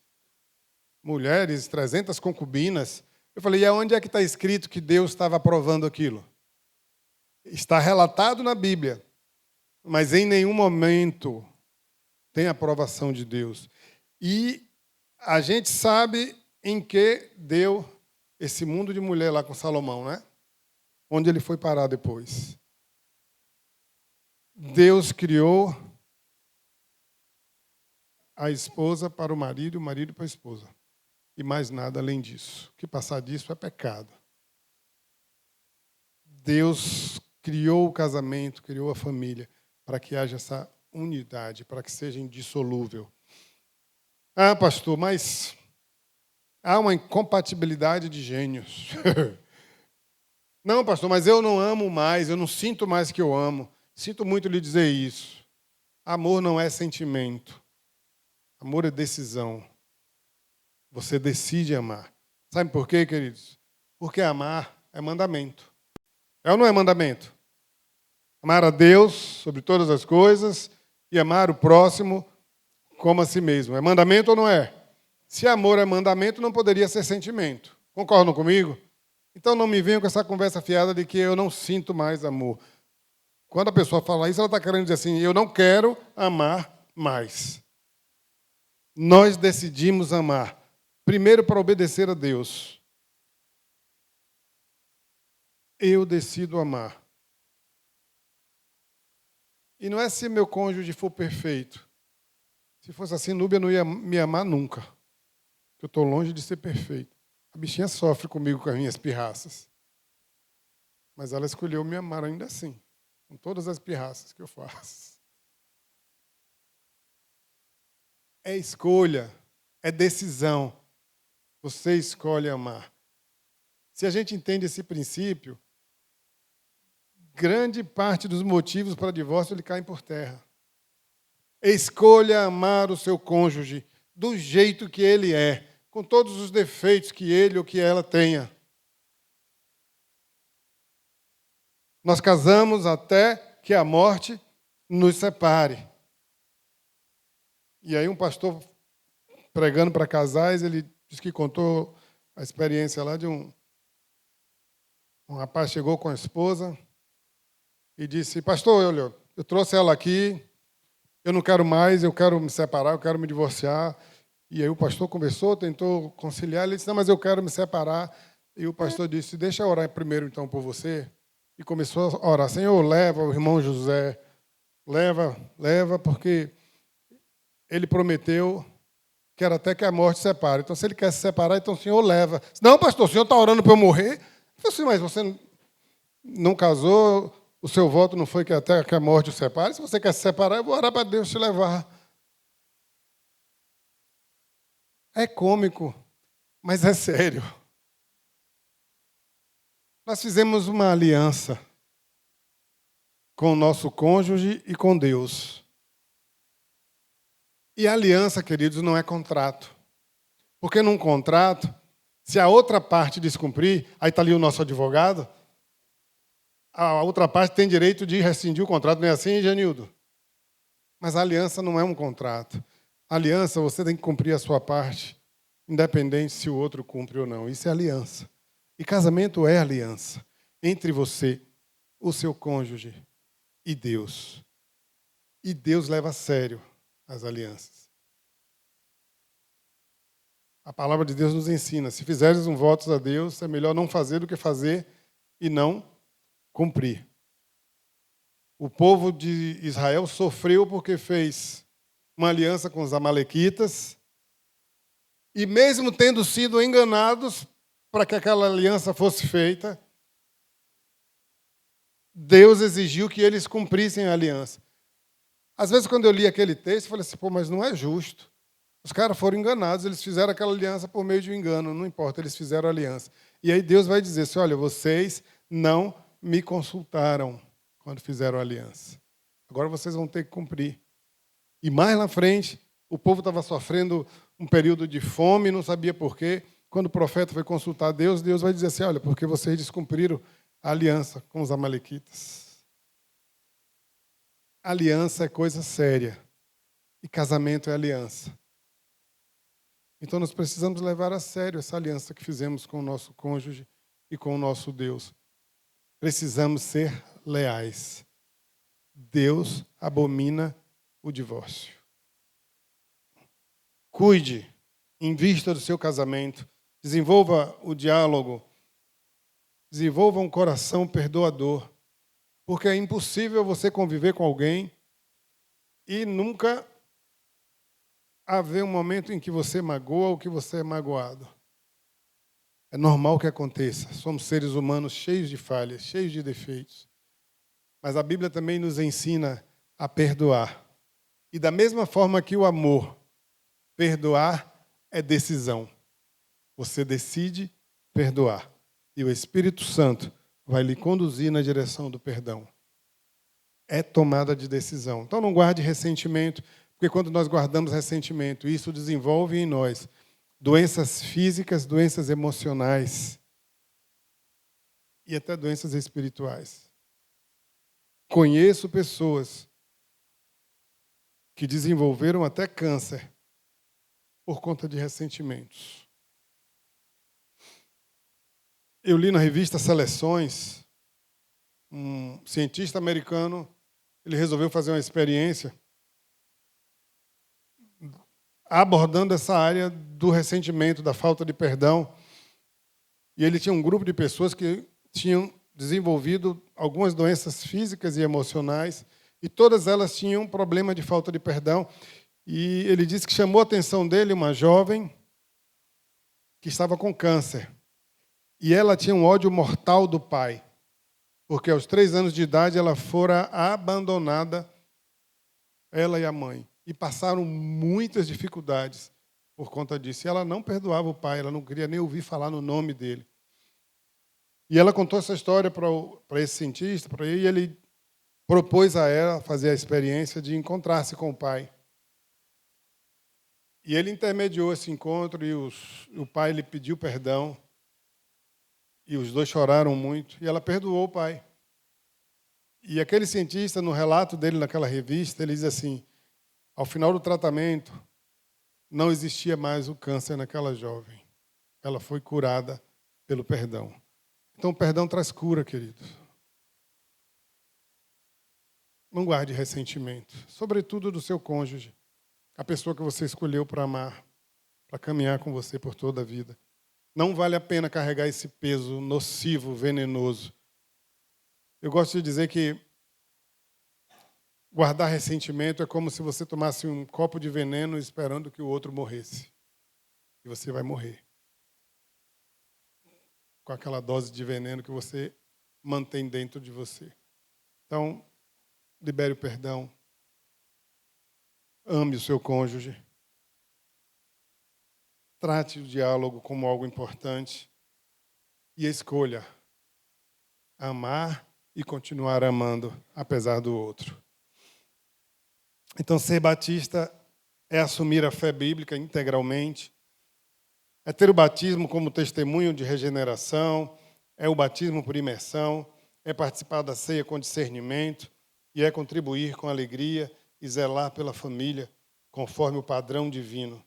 mulheres, 300 concubinas. Eu falei, e aonde é que está escrito que Deus estava aprovando aquilo? Está relatado na Bíblia, mas em nenhum momento tem aprovação de Deus. E a gente sabe em que deu esse mundo de mulher lá com Salomão, né? Onde ele foi parar depois. Deus criou a esposa para o marido e o marido para a esposa. E mais nada além disso. O que passar disso é pecado. Deus criou o casamento, criou a família, para que haja essa unidade, para que seja indissolúvel. Ah, pastor, mas há uma incompatibilidade de gênios. Não, pastor, mas eu não amo mais, eu não sinto mais que eu amo. Sinto muito lhe dizer isso. Amor não é sentimento. Amor é decisão. Você decide amar. Sabe por quê, queridos? Porque amar é mandamento. É ou não é mandamento? Amar a Deus sobre todas as coisas e amar o próximo como a si mesmo. É mandamento ou não é? Se amor é mandamento, não poderia ser sentimento. Concordam comigo? Então não me venham com essa conversa fiada de que eu não sinto mais amor. Quando a pessoa fala isso, ela está querendo dizer assim, eu não quero amar mais. Nós decidimos amar. Primeiro para obedecer a Deus. Eu decido amar. E não é se meu cônjuge for perfeito. Se fosse assim, Núbia não ia me amar nunca. Eu estou longe de ser perfeito. A bichinha sofre comigo com as minhas pirraças. Mas ela escolheu me amar ainda assim, com todas as pirraças que eu faço. É escolha, é decisão. Você escolhe amar. Se a gente entende esse princípio, grande parte dos motivos para divórcio ele caem por terra. Escolha amar o seu cônjuge do jeito que ele é, com todos os defeitos que ele ou que ela tenha. Nós casamos até que a morte nos separe. E aí um pastor pregando para casais, ele disse que contou a experiência lá de um rapaz chegou com a esposa e disse: pastor, olha, eu trouxe ela aqui, eu não quero mais, eu quero me separar, eu quero me divorciar. E aí o pastor conversou, tentou conciliar, ele disse: não, mas eu quero me separar. E o pastor disse: deixa eu orar primeiro então por você. E começou a orar: Senhor, leva o irmão José, leva, porque ele prometeu que era até que a morte separe. Então, se ele quer se separar, então o Senhor leva. Não, pastor, o Senhor está orando para eu morrer? Eu falei assim: mas você não casou, o seu voto não foi que até que a morte o separe? Se você quer se separar, eu vou orar para Deus te levar. É cômico, mas é sério. Nós fizemos uma aliança com o nosso cônjuge e com Deus. E a aliança, queridos, não é contrato. Porque num contrato, se a outra parte descumprir, aí está ali o nosso advogado, a outra parte tem direito de rescindir o contrato. Não é assim, Genildo? Mas a aliança não é um contrato. A aliança, você tem que cumprir a sua parte, independente se o outro cumpre ou não. Isso é aliança. E casamento é aliança entre você, o seu cônjuge e Deus. E Deus leva a sério as alianças. A palavra de Deus nos ensina: se fizeres um voto a Deus, é melhor não fazer do que fazer e não cumprir. O povo de Israel sofreu porque fez uma aliança com os amalequitas e, mesmo tendo sido enganados para que aquela aliança fosse feita, Deus exigiu que eles cumprissem a aliança. Às vezes, quando eu li aquele texto, eu falei assim: pô, mas não é justo. Os caras foram enganados, eles fizeram aquela aliança por meio de um engano, não importa, eles fizeram a aliança. E aí Deus vai dizer assim: olha, vocês não me consultaram quando fizeram a aliança. Agora vocês vão ter que cumprir. E mais na frente, o povo estava sofrendo um período de fome, não sabia por quê. Quando o profeta foi consultar Deus, Deus vai dizer assim: olha, porque vocês descumpriram a aliança com os amalequitas. Aliança é coisa séria. E casamento é aliança. Então nós precisamos levar a sério essa aliança que fizemos com o nosso cônjuge e com o nosso Deus. Precisamos ser leais. Deus abomina o divórcio. Cuide, invista do seu casamento, desenvolva o diálogo, desenvolva um coração perdoador, porque é impossível você conviver com alguém e nunca haver um momento em que você magoa ou que você é magoado. É normal que aconteça. Somos seres humanos cheios de falhas, cheios de defeitos. Mas a Bíblia também nos ensina a perdoar. E da mesma forma que o amor, perdoar é decisão. Você decide perdoar. E o Espírito Santo vai lhe conduzir na direção do perdão. É tomada de decisão. Então não guarde ressentimento, porque quando nós guardamos ressentimento, isso desenvolve em nós doenças físicas, doenças emocionais e até doenças espirituais. Conheço pessoas que desenvolveram até câncer por conta de ressentimentos. Eu li na revista Seleções, um cientista americano, ele resolveu fazer uma experiência abordando essa área do ressentimento, da falta de perdão. E ele tinha um grupo de pessoas que tinham desenvolvido algumas doenças físicas e emocionais, e todas elas tinham problema de falta de perdão. E ele disse que chamou a atenção dele uma jovem que estava com câncer. E ela tinha um ódio mortal do pai, porque aos 3 anos de idade ela fora abandonada, ela e a mãe. E passaram muitas dificuldades por conta disso. E ela não perdoava o pai, ela não queria nem ouvir falar no nome dele. E ela contou essa história para esse cientista, para ele, e ele propôs a ela fazer a experiência de encontrar-se com o pai. E ele intermediou esse encontro e o pai lhe pediu perdão. E os dois choraram muito e ela perdoou o pai. E aquele cientista, no relato dele naquela revista, ele diz assim: ao final do tratamento, não existia mais o câncer naquela jovem. Ela foi curada pelo perdão. Então, o perdão traz cura, queridos. Não guarde ressentimento, sobretudo do seu cônjuge, a pessoa que você escolheu para amar, para caminhar com você por toda a vida. Não vale a pena carregar esse peso nocivo, venenoso. Eu gosto de dizer que guardar ressentimento é como se você tomasse um copo de veneno esperando que o outro morresse. E você vai morrer. Com aquela dose de veneno que você mantém dentro de você. Então, libere o perdão. Ame o seu cônjuge. Trate o diálogo como algo importante. E escolha amar e continuar amando, apesar do outro. Então, ser batista é assumir a fé bíblica integralmente, é ter o batismo como testemunho de regeneração, é o batismo por imersão, é participar da ceia com discernimento e é contribuir com alegria e zelar pela família conforme o padrão divino.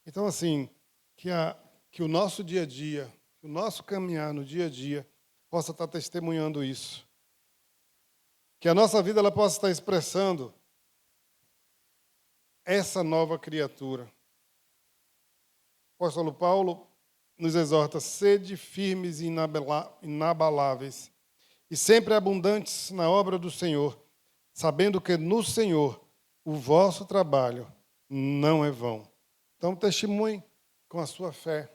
Então, assim, que o nosso dia a dia, que o nosso caminhar no dia a dia possa estar testemunhando isso. Que a nossa vida ela possa estar expressando essa nova criatura. O apóstolo Paulo nos exorta: sede firmes e inabaláveis, e sempre abundantes na obra do Senhor, sabendo que no Senhor o vosso trabalho não é vão. Então, testemunhe com a sua fé,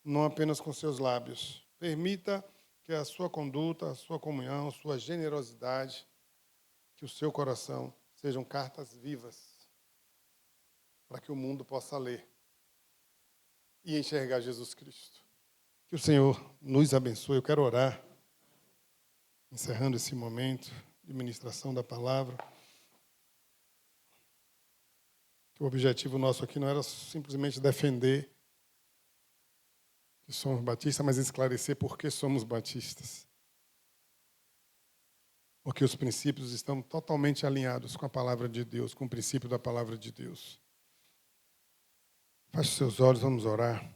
não apenas com seus lábios. Permita que a sua conduta, a sua comunhão, a sua generosidade, que o seu coração sejam cartas vivas para que o mundo possa ler e enxergar Jesus Cristo. Que o Senhor nos abençoe. Eu quero orar, encerrando esse momento de ministração da palavra. O objetivo nosso aqui não era simplesmente defender que somos batistas, mas esclarecer por que somos batistas. Porque os princípios estão totalmente alinhados com a palavra de Deus, com o princípio da palavra de Deus. Feche seus olhos, vamos orar.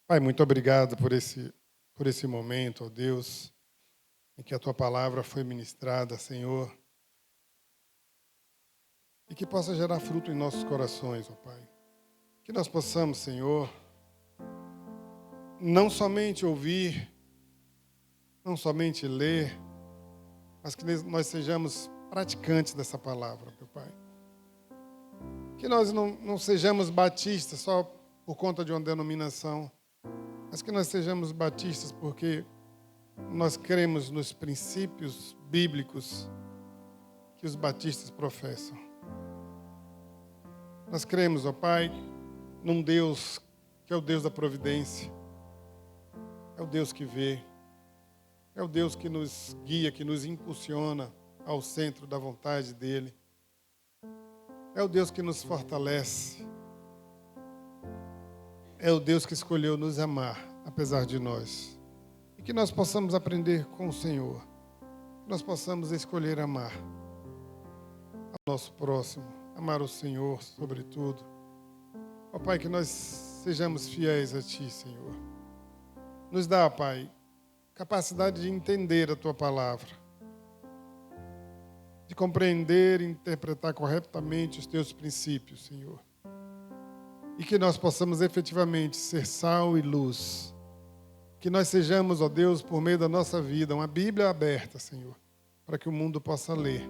Pai, muito obrigado por esse momento, ó Deus, em que a Tua palavra foi ministrada, Senhor. E que possa gerar fruto em nossos corações, ó Pai. Que nós possamos, Senhor, não somente ouvir, não somente ler, mas que nós sejamos praticantes dessa palavra, meu Pai. Que nós não sejamos batistas só por conta de uma denominação, mas que nós sejamos batistas porque nós cremos nos princípios bíblicos que os batistas professam. Nós cremos, ó Pai, num Deus que é o Deus da providência, é o Deus que vê, é o Deus que nos guia, que nos impulsiona ao centro da vontade dEle. É o Deus que nos fortalece. É o Deus que escolheu nos amar, apesar de nós. E que nós possamos aprender com o Senhor. Que nós possamos escolher amar ao nosso próximo, amar o Senhor sobretudo. Ó Pai, que nós sejamos fiéis a Ti, Senhor. Nos dá, Pai, capacidade de entender a Tua palavra, de compreender e interpretar corretamente os Teus princípios, Senhor. E que nós possamos efetivamente ser sal e luz. Que nós sejamos, ó Deus, por meio da nossa vida, uma Bíblia aberta, Senhor, para que o mundo possa ler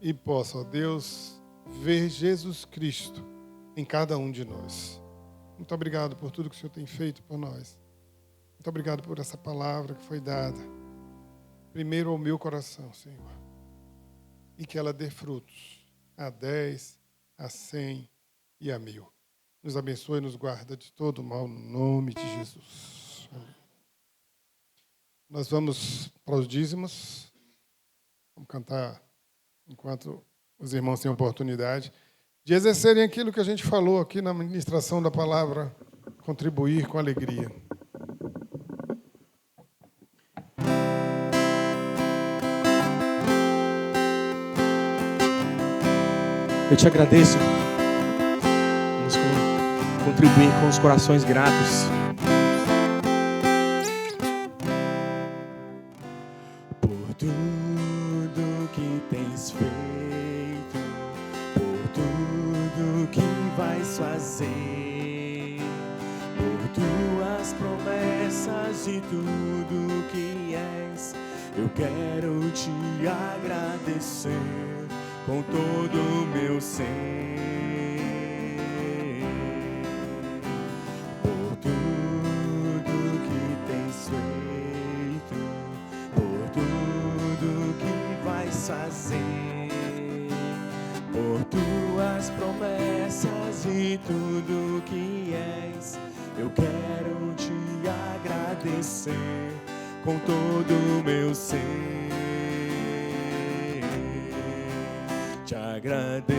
e possa, ó Deus, ver Jesus Cristo em cada um de nós. Muito obrigado por tudo que o Senhor tem feito por nós. Muito obrigado por essa palavra que foi dada, primeiro ao meu coração, Senhor. E que ela dê frutos a 10, a 100 e a 1000. Nos abençoe e nos guarda de todo mal, no nome de Jesus. Amém. Nós vamos para os dízimos. Vamos cantar enquanto os irmãos têm oportunidade de exercerem aquilo que a gente falou aqui na ministração da palavra, contribuir com alegria. Eu te agradeço. Vamos contribuir com os corações gratos. Por tudo que tens feito, por tudo que vais fazer, por tuas promessas e tudo que és, eu quero te agradecer com todo o meu ser, por tudo que tens feito, por tudo que vais fazer, por tuas promessas e tudo que és, eu quero te agradecer com todo o meu ser. Te agradeço,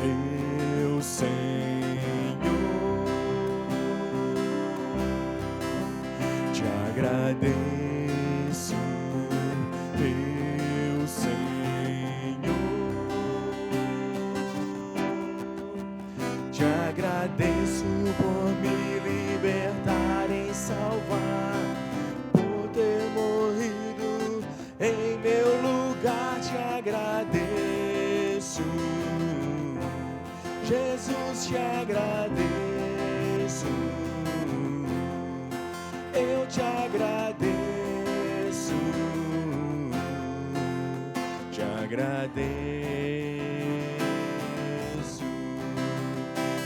meu Senhor. Te agradeço, meu Senhor. Te agradeço por me libertar e salvar, por ter morrido em meu lugar. Te agradeço, Jesus, te agradeço, eu te agradeço, te agradeço,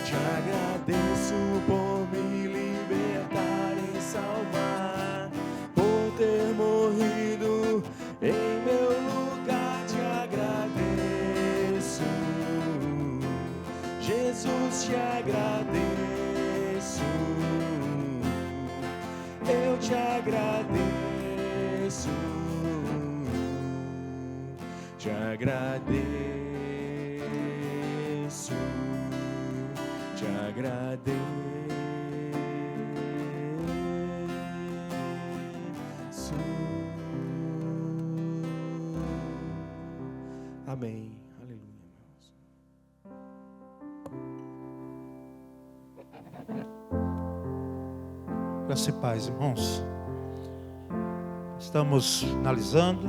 te agradeço por me libertar e salvar, por ter morrido em meu lugar. Te agradeço, Jesus, te agradeço, eu te agradeço, te agradeço, te agradeço. Amém. Aleluia, irmãos. Graça e paz, irmãos. Estamos finalizando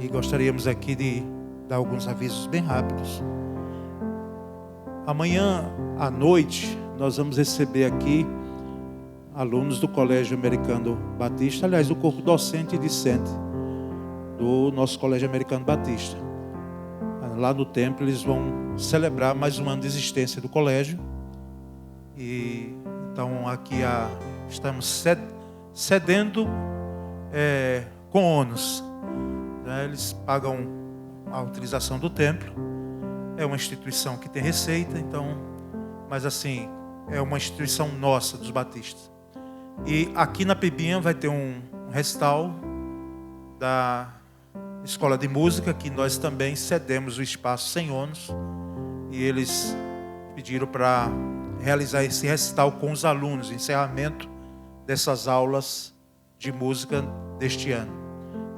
e gostaríamos aqui de dar alguns avisos bem rápidos. Amanhã à noite nós vamos receber aqui alunos do Colégio Americano Batista, aliás, do corpo docente e discente do nosso Colégio Americano Batista. Lá no templo eles vão celebrar mais um ano de existência do colégio. E então aqui estamos cedendo com ônus, né? Eles pagam a utilização do templo. É uma instituição que tem receita, então, mas assim, é uma instituição nossa dos batistas. E aqui na Pibinha vai ter um recital da Escola de Música, que nós também cedemos o espaço sem ônus, e eles pediram para realizar esse recital com os alunos, encerramento dessas aulas de música deste ano.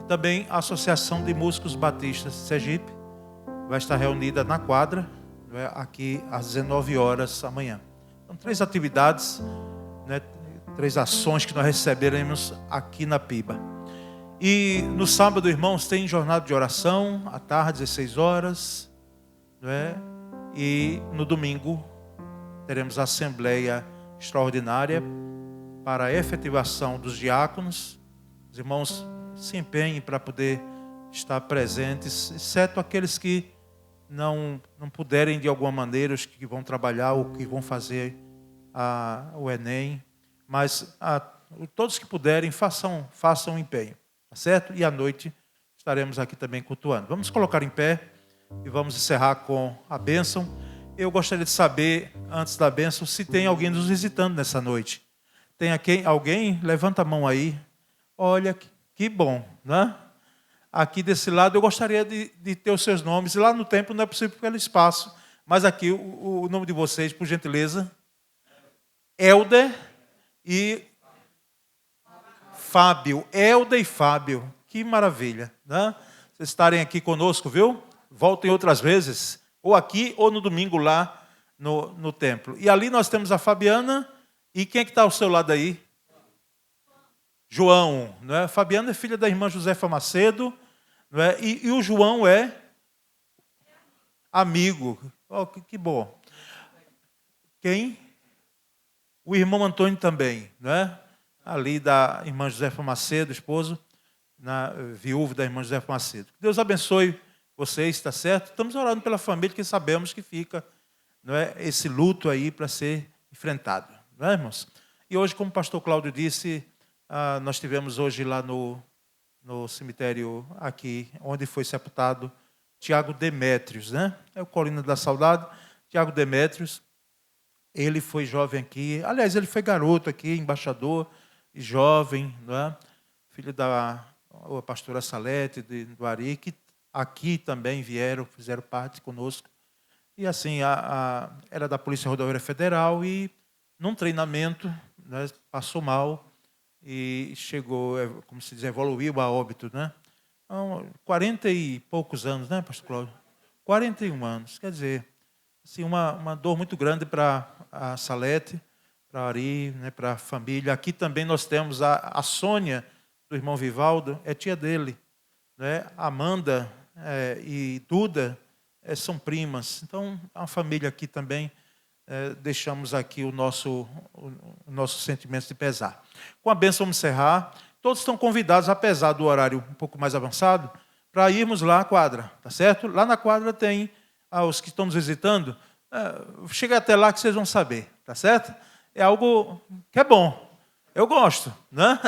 E também a Associação de Músicos Batistas de Sergipe vai estar reunida na quadra, né, aqui às 19 horas amanhã. Então, 3 atividades, né, 3 ações que nós receberemos aqui na Piba. E no sábado, irmãos, tem jornada de oração, à tarde, 16 horas. Né? E no domingo, teremos a assembleia extraordinária para a efetivação dos diáconos. Os irmãos se empenhem para poder estar presentes, exceto aqueles que não puderem de alguma maneira, os que vão trabalhar ou que vão fazer o Enem. Mas todos que puderem, façam um empenho. Certo? E à noite estaremos aqui também cultuando. Vamos colocar em pé e vamos encerrar com a bênção. Eu gostaria de saber, antes da bênção, se tem alguém nos visitando nessa noite. tem aqui alguém? Levanta a mão aí. Olha, que bom, né? Aqui desse lado eu gostaria de ter os seus nomes. Lá no templo não é possível pelo espaço. Mas aqui o nome de vocês, por gentileza. Helder e Fábio. Helder e Fábio. Que maravilha, né? Vocês estarem aqui conosco, viu? Voltem outras vezes. Ou aqui ou no domingo lá no templo. E ali nós temos a Fabiana. E quem é que está ao seu lado aí? João. Né? Fabiana é filha da irmã Josefa Macedo. Né? E o João é amigo. Oh, que bom. Quem? O irmão Antônio também. Né? Ali da irmã Josefa Macedo, esposo, viúvo da irmã Josefa Macedo. Deus abençoe vocês, está certo? Estamos orando pela família, que sabemos que fica, não é, esse luto aí para ser enfrentado. Não é, irmãos? E hoje, como o pastor Cláudio disse, nós tivemos hoje lá no cemitério aqui, onde foi sepultado Tiago Demétrios, né? É o Colina da Saudade. Tiago Demétrios, ele foi jovem aqui, aliás, ele foi garoto aqui, embaixador, e jovem, não é? Filho da pastora Salete, do Ari, que aqui também fizeram parte conosco. E assim, era da Polícia Rodoviária Federal e num treinamento, né, passou mal e chegou, como se diz, evoluiu a óbito, né? Então, 40 e poucos anos, né, pastor Cláudio? 41 anos, quer dizer, assim, uma dor muito grande para a Salete, para a Ari, né, para a família. Aqui também nós temos a Sônia, do irmão Vivaldo, é tia dele, né? Amanda e Duda são primas. Então, a família aqui também, deixamos aqui o nosso sentimento de pesar. Com a bênção, vamos encerrar. Todos estão convidados, apesar do horário um pouco mais avançado, para irmos lá à quadra, tá certo? Lá na quadra tem os que estão nos visitando. Chega até lá que vocês vão saber, tá certo? É algo que é bom. Eu gosto, né?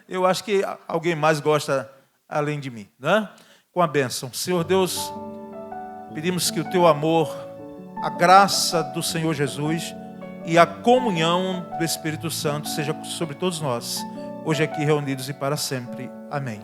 Eu acho que alguém mais gosta além de mim, né? Com a bênção. Senhor Deus, pedimos que o teu amor, a graça do Senhor Jesus e a comunhão do Espírito Santo seja sobre todos nós, hoje aqui reunidos e para sempre. Amém.